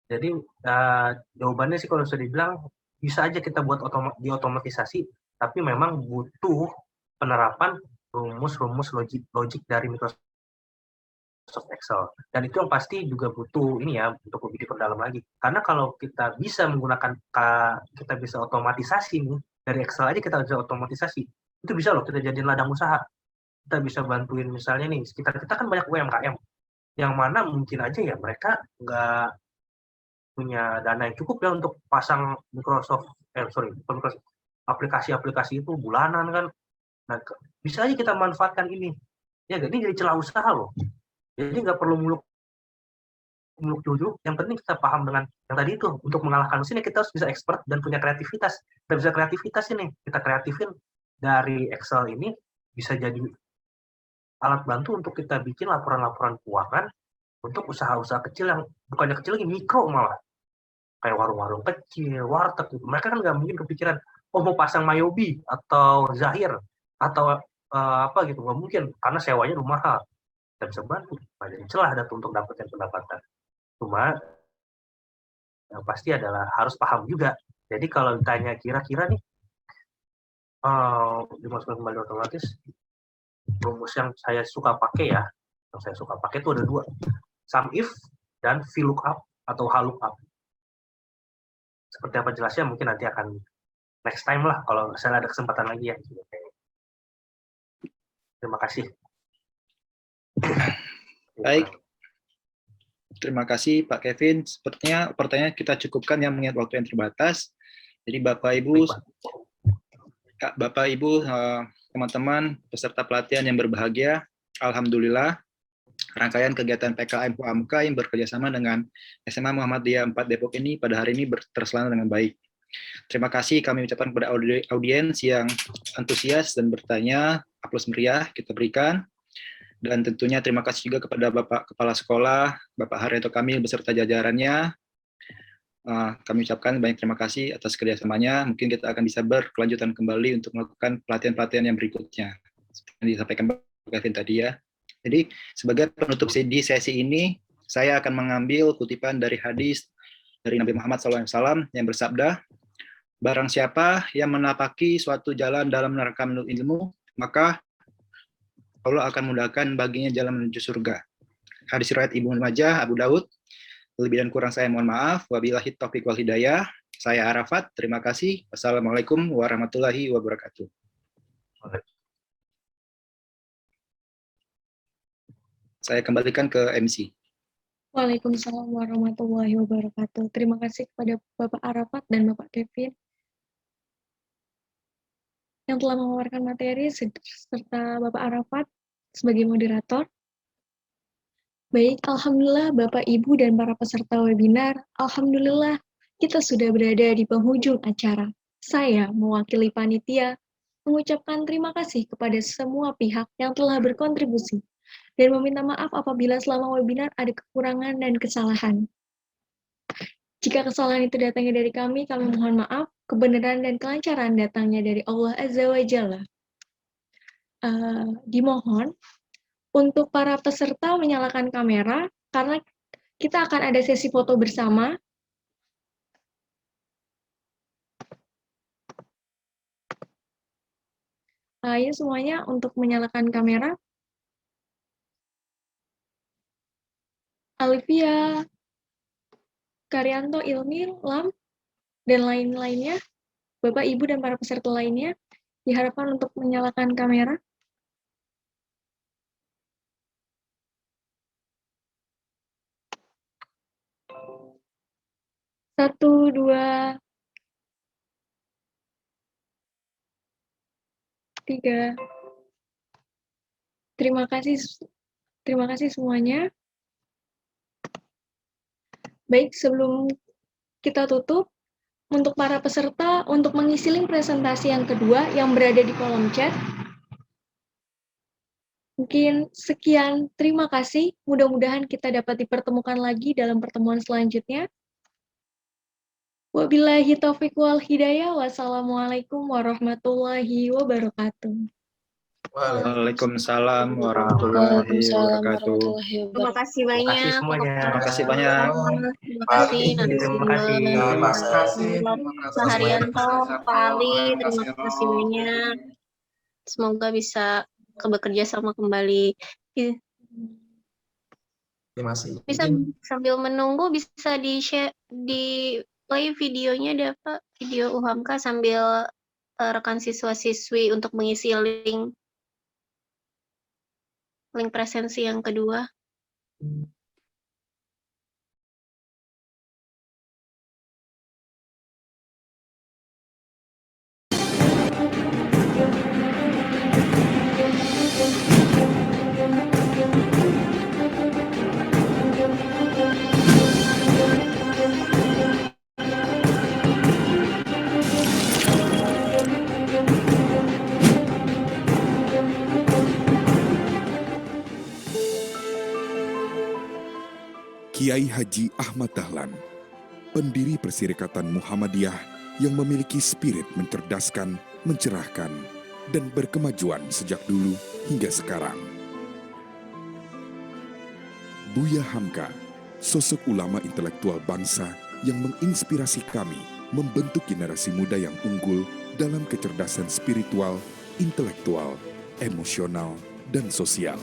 D: Jadi jawabannya sih kalau sudah dibilang bisa aja kita buat diotomatisasi, tapi memang butuh penerapan rumus-rumus logik dari Microsoft Excel. Dan itu yang pasti juga butuh ini ya, untuk lebih diperdalam lagi. Karena kalau kita bisa menggunakan, kita bisa otomatisasi nih, dari Excel aja kita bisa otomatisasi, itu bisa loh kita jadiin ladang usaha. Kita bisa bantuin misalnya nih, sekitar kita kan banyak UMKM, yang mana mungkin aja ya mereka nggak punya dana yang cukup ya untuk pasang aplikasi-aplikasi itu bulanan kan, Nah, bisa aja kita manfaatkan ini. Ya, ini jadi celah usaha loh. Jadi nggak perlu muluk jujur, yang penting kita paham dengan yang tadi itu, untuk mengalahkan mesin kita harus bisa expert dan punya kreativitas. Kita bisa kreativitas ini, kita kreatifin dari Excel ini bisa jadi alat bantu untuk kita bikin laporan-laporan keuangan untuk usaha-usaha kecil yang bukannya kecil lagi, mikro malah. Kayak warung-warung kecil, warteg gitu. Mereka kan nggak mungkin kepikiran, oh mau pasang Mayobi atau Zahir atau apa gitu, nggak mungkin karena sewanya rumah mahal. Dan bisa bantu, jadi celah ada untuk dapetin pendapatan. Cuma yang pasti adalah harus paham juga. Jadi kalau ditanya kira-kira nih dimasukkan kembali otomatis, rumus yang saya suka pakai ya, yang saya suka pakai itu ada 2, sum if dan VLOOKUP atau HLOOKUP. Seperti apa jelasnya mungkin nanti akan next time lah kalau misalnya ada kesempatan lagi ya. Terima kasih.
E: Baik. Terima kasih Pak Kevin. Sepertinya pertanyaan kita cukupkan yang mengingat waktu yang terbatas. Jadi Bapak Ibu, teman-teman peserta pelatihan yang berbahagia, alhamdulillah rangkaian kegiatan PKM UHAMKA yang bekerjasama dengan SMA Muhammadiyah 4 Depok ini pada hari ini terlaksana dengan baik. Terima kasih kami ucapkan kepada audiens yang antusias dan bertanya, aplaus meriah kita berikan. Dan tentunya terima kasih juga kepada Bapak Kepala Sekolah, Bapak Haryanto Kamil beserta jajarannya. Kami ucapkan banyak terima kasih atas kerjasamanya. Mungkin kita akan bisa berkelanjutan kembali untuk melakukan pelatihan-pelatihan yang berikutnya. Seperti yang disampaikan Pak Kevin tadi ya. Jadi sebagai penutup di sesi ini, saya akan mengambil kutipan dari hadis dari Nabi Muhammad SAW yang bersabda, barang siapa yang menapaki suatu jalan dalam neraka menuntut ilmu, maka Allah akan mudahkan baginya jalan menuju surga. Hadis riwayat Ibnu Majah, Abu Daud. Lebih dan kurang saya mohon maaf. Wabillahi taufiq wal hidayah. Saya Arafat. Terima kasih. Wassalamualaikum warahmatullahi wabarakatuh. Saya kembalikan ke MC.
A: Waalaikumsalam warahmatullahi wabarakatuh. Terima kasih kepada Bapak Arafat dan Bapak Kevin yang telah memaparkan materi serta Bapak Arafat sebagai moderator. Baik, alhamdulillah Bapak, Ibu, dan para peserta webinar, alhamdulillah kita sudah berada di penghujung acara. Saya mewakili panitia mengucapkan terima kasih kepada semua pihak yang telah berkontribusi dan meminta maaf apabila selama webinar ada kekurangan dan kesalahan. Jika kesalahan itu datangnya dari kami mohon maaf. Kebenaran dan kelancaran datangnya dari Allah Azza wa Jalla. Dimohon untuk para peserta menyalakan kamera, karena kita akan ada sesi foto bersama. Ayo semuanya untuk menyalakan kamera. Alivia, Karyanto, Ilmi, Lam, dan lain-lainnya, Bapak, Ibu, dan para peserta lainnya, diharapkan untuk menyalakan kamera. Satu, dua, tiga. Terima kasih semuanya. Baik, sebelum kita tutup, untuk para peserta, untuk mengisi link presentasi yang kedua yang berada di kolom chat. Mungkin sekian, terima kasih. Mudah-mudahan kita dapat dipertemukan lagi dalam pertemuan selanjutnya. Wabillahi taufiq wal hidayah. Wassalamualaikum warahmatullahi wabarakatuh.
E: Waalaikumsalam warahmatullahi wabarakatuh.
F: Terima kasih banyak.
D: Terima kasih semuanya.
E: Terima kasih banyak.
F: Terima kasih.
D: Terima kasih.
F: Pak Haryanto, Pak Ali, terima kasih banyak. Semoga bisa bekerja sama kembali.
B: Terima kasih.
F: Bisa sambil menunggu bisa di-share, di play videonya deh Pak, video UHAMKA sambil rekan siswa-siswi untuk mengisi link presensi yang kedua.
G: Kiai Haji Ahmad Dahlan, pendiri Perserikatan Muhammadiyah yang memiliki spirit mencerdaskan, mencerahkan, dan berkemajuan sejak dulu hingga sekarang. Buya Hamka, sosok ulama intelektual bangsa yang menginspirasi kami membentuk generasi muda yang unggul dalam kecerdasan spiritual, intelektual, emosional, dan sosial.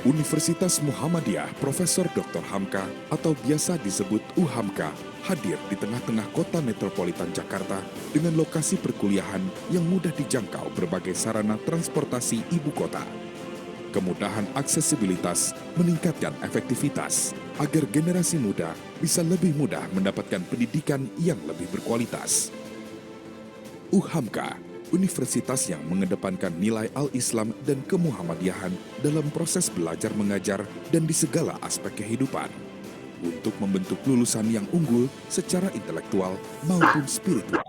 G: Universitas Muhammadiyah Profesor Dr. Hamka atau biasa disebut UHAMKA hadir di tengah-tengah kota metropolitan Jakarta dengan lokasi perkuliahan yang mudah dijangkau berbagai sarana transportasi ibu kota. Kemudahan aksesibilitas meningkatkan efektivitas agar generasi muda bisa lebih mudah mendapatkan pendidikan yang lebih berkualitas. UHAMKA, universitas yang mengedepankan nilai al-Islam dan kemuhammadiyahan dalam proses belajar mengajar dan di segala aspek kehidupan, untuk membentuk lulusan yang unggul secara intelektual maupun spiritual.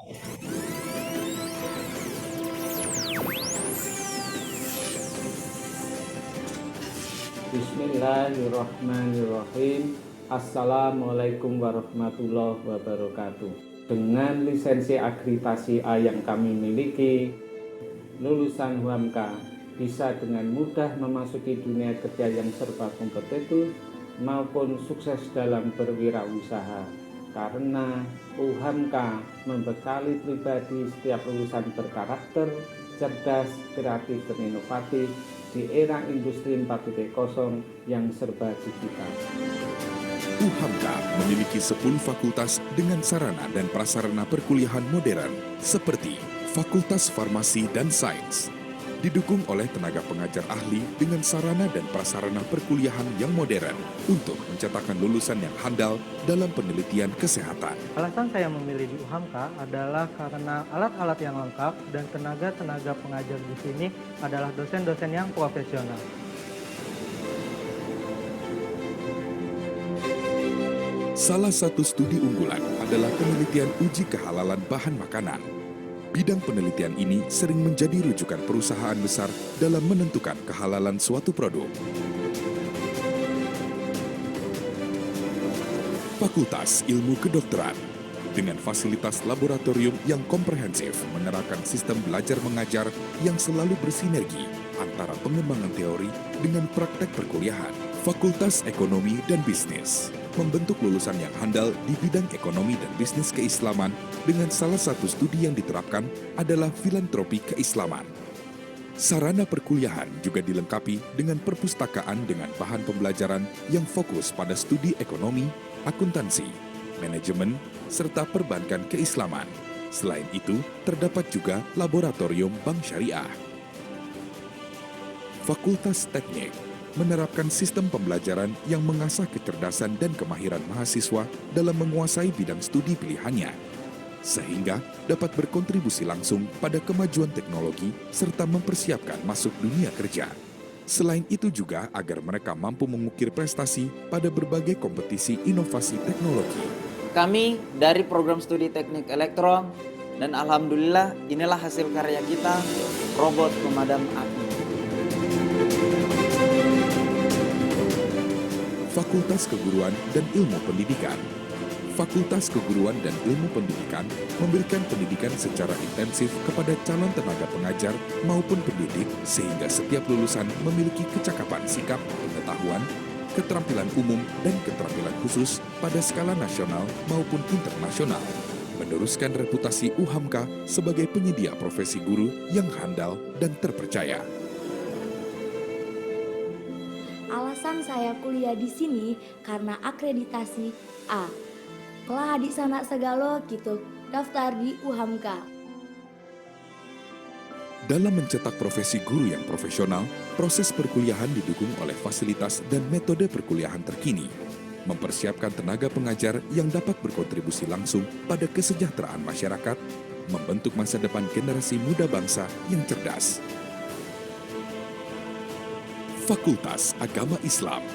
H: Bismillahirrahmanirrahim. Assalamualaikum warahmatullahi wabarakatuh. Dengan lisensi akreditasi A yang kami miliki, lulusan UHAMKA bisa dengan mudah memasuki dunia kerja yang serba kompetitif maupun sukses dalam berwirausaha. Karena UHAMKA membekali pribadi setiap lulusan berkarakter, cerdas, kreatif, dan inovatif di era industri 4.0 yang serba digital.
G: UHAMKA memiliki 10 fakultas dengan sarana dan prasarana perkuliahan modern seperti Fakultas Farmasi dan Sains, didukung oleh tenaga pengajar ahli dengan sarana dan prasarana perkuliahan yang modern untuk mencetakkan lulusan yang handal dalam penelitian kesehatan.
I: Alasan saya memilih di UHAMKA adalah karena alat-alat yang lengkap dan tenaga-tenaga pengajar di sini adalah dosen-dosen yang profesional.
G: Salah satu studi unggulan adalah penelitian uji kehalalan bahan makanan. Bidang penelitian ini sering menjadi rujukan perusahaan besar dalam menentukan kehalalan suatu produk. Fakultas Ilmu Kedokteran dengan fasilitas laboratorium yang komprehensif menerapkan sistem belajar mengajar yang selalu bersinergi antara pengembangan teori dengan praktek perkuliahan. Fakultas Ekonomi dan Bisnis membentuk lulusan yang handal di bidang ekonomi dan bisnis keislaman dengan salah satu studi yang diterapkan adalah filantropi keislaman. Sarana perkuliahan juga dilengkapi dengan perpustakaan dengan bahan pembelajaran yang fokus pada studi ekonomi, akuntansi, manajemen, serta perbankan keislaman. Selain itu, terdapat juga laboratorium bank syariah. Fakultas Teknik menerapkan sistem pembelajaran yang mengasah kecerdasan dan kemahiran mahasiswa dalam menguasai bidang studi pilihannya, sehingga dapat berkontribusi langsung pada kemajuan teknologi serta mempersiapkan masuk dunia kerja. Selain itu juga agar mereka mampu mengukir prestasi pada berbagai kompetisi inovasi teknologi.
J: Kami dari program studi teknik elektro, dan alhamdulillah inilah hasil karya kita, robot pemadam api.
G: Fakultas Keguruan dan Ilmu Pendidikan. Fakultas Keguruan dan Ilmu Pendidikan memberikan pendidikan secara intensif kepada calon tenaga pengajar maupun pendidik sehingga setiap lulusan memiliki kecakapan sikap, pengetahuan, keterampilan umum, dan keterampilan khusus pada skala nasional maupun internasional, meneruskan reputasi UHAMKA sebagai penyedia profesi guru yang handal dan terpercaya.
K: Alasan saya kuliah di sini karena akreditasi A. Lah di sana segala gitu, daftar di UHAMKA.
G: Dalam mencetak profesi guru yang profesional, proses perkuliahan didukung oleh fasilitas dan metode perkuliahan terkini, mempersiapkan tenaga pengajar yang dapat berkontribusi langsung pada kesejahteraan masyarakat, membentuk masa depan generasi muda bangsa yang cerdas. Fakultas Agama Islam.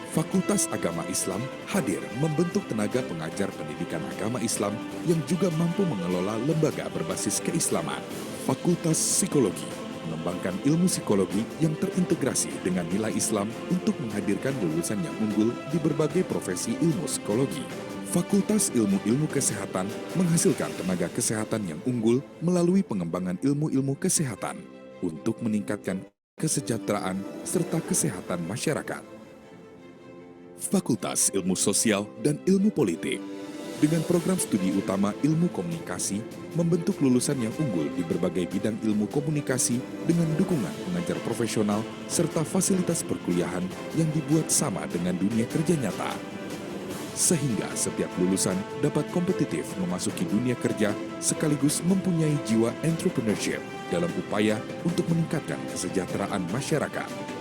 G: Fakultas Agama Islam hadir membentuk tenaga pengajar pendidikan agama Islam yang juga mampu mengelola lembaga berbasis keislaman. Fakultas Psikologi mengembangkan ilmu psikologi yang terintegrasi dengan nilai Islam untuk menghadirkan lulusan yang unggul di berbagai profesi ilmu psikologi. Fakultas Ilmu-Ilmu Kesehatan menghasilkan tenaga kesehatan yang unggul melalui pengembangan ilmu-ilmu kesehatan untuk meningkatkan kesejahteraan serta kesehatan masyarakat. Fakultas Ilmu Sosial dan Ilmu Politik dengan program studi utama ilmu komunikasi membentuk lulusan yang unggul di berbagai bidang ilmu komunikasi dengan dukungan pengajar profesional serta fasilitas perkuliahan yang dibuat sama dengan dunia kerja nyata. Sehingga setiap lulusan dapat kompetitif memasuki dunia kerja sekaligus mempunyai jiwa entrepreneurship dalam upaya untuk meningkatkan kesejahteraan masyarakat.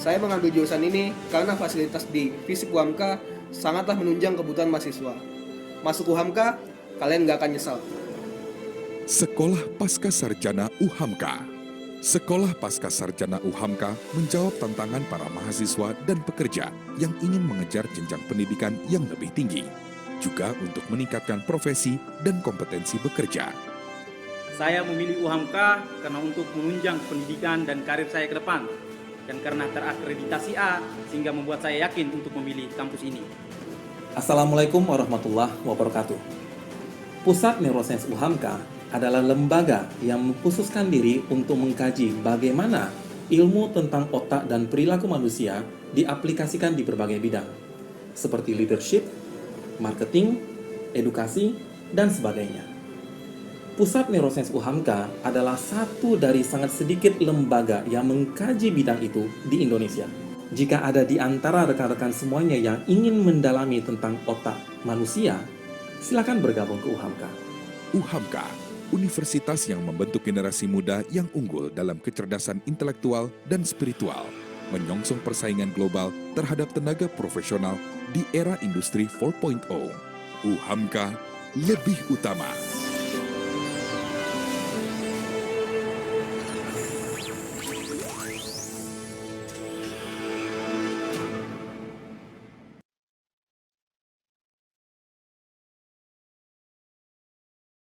L: Saya mengambil jurusan ini karena fasilitas di Fisip UHAMKA sangatlah menunjang kebutuhan mahasiswa. Masuk UHAMKA, kalian nggak akan nyesal.
G: Sekolah Pasca Sarjana UHAMKA. Sekolah Pasca Sarjana UHAMKA menjawab tantangan para mahasiswa dan pekerja yang ingin mengejar jenjang pendidikan yang lebih tinggi, juga untuk meningkatkan profesi dan kompetensi bekerja.
M: Saya memilih UHAMKA karena untuk menunjang pendidikan dan karir saya ke depan, dan karena terakreditasi A, sehingga membuat saya yakin untuk memilih kampus ini.
N: Assalamualaikum warahmatullahi wabarakatuh. Pusat Neuroscience UHAMKA adalah lembaga yang mengkhususkan diri untuk mengkaji bagaimana ilmu tentang otak dan perilaku manusia diaplikasikan di berbagai bidang, seperti leadership, marketing, edukasi, dan sebagainya. Pusat Neuroscience UHAMKA adalah satu dari sangat sedikit lembaga yang mengkaji bidang itu di Indonesia. Jika ada di antara rekan-rekan semuanya yang ingin mendalami tentang otak manusia, silakan bergabung ke UHAMKA.
G: UHAMKA, universitas yang membentuk generasi muda yang unggul dalam kecerdasan intelektual dan spiritual, menyongsong persaingan global terhadap tenaga profesional di era industri 4.0. UHAMKA lebih utama.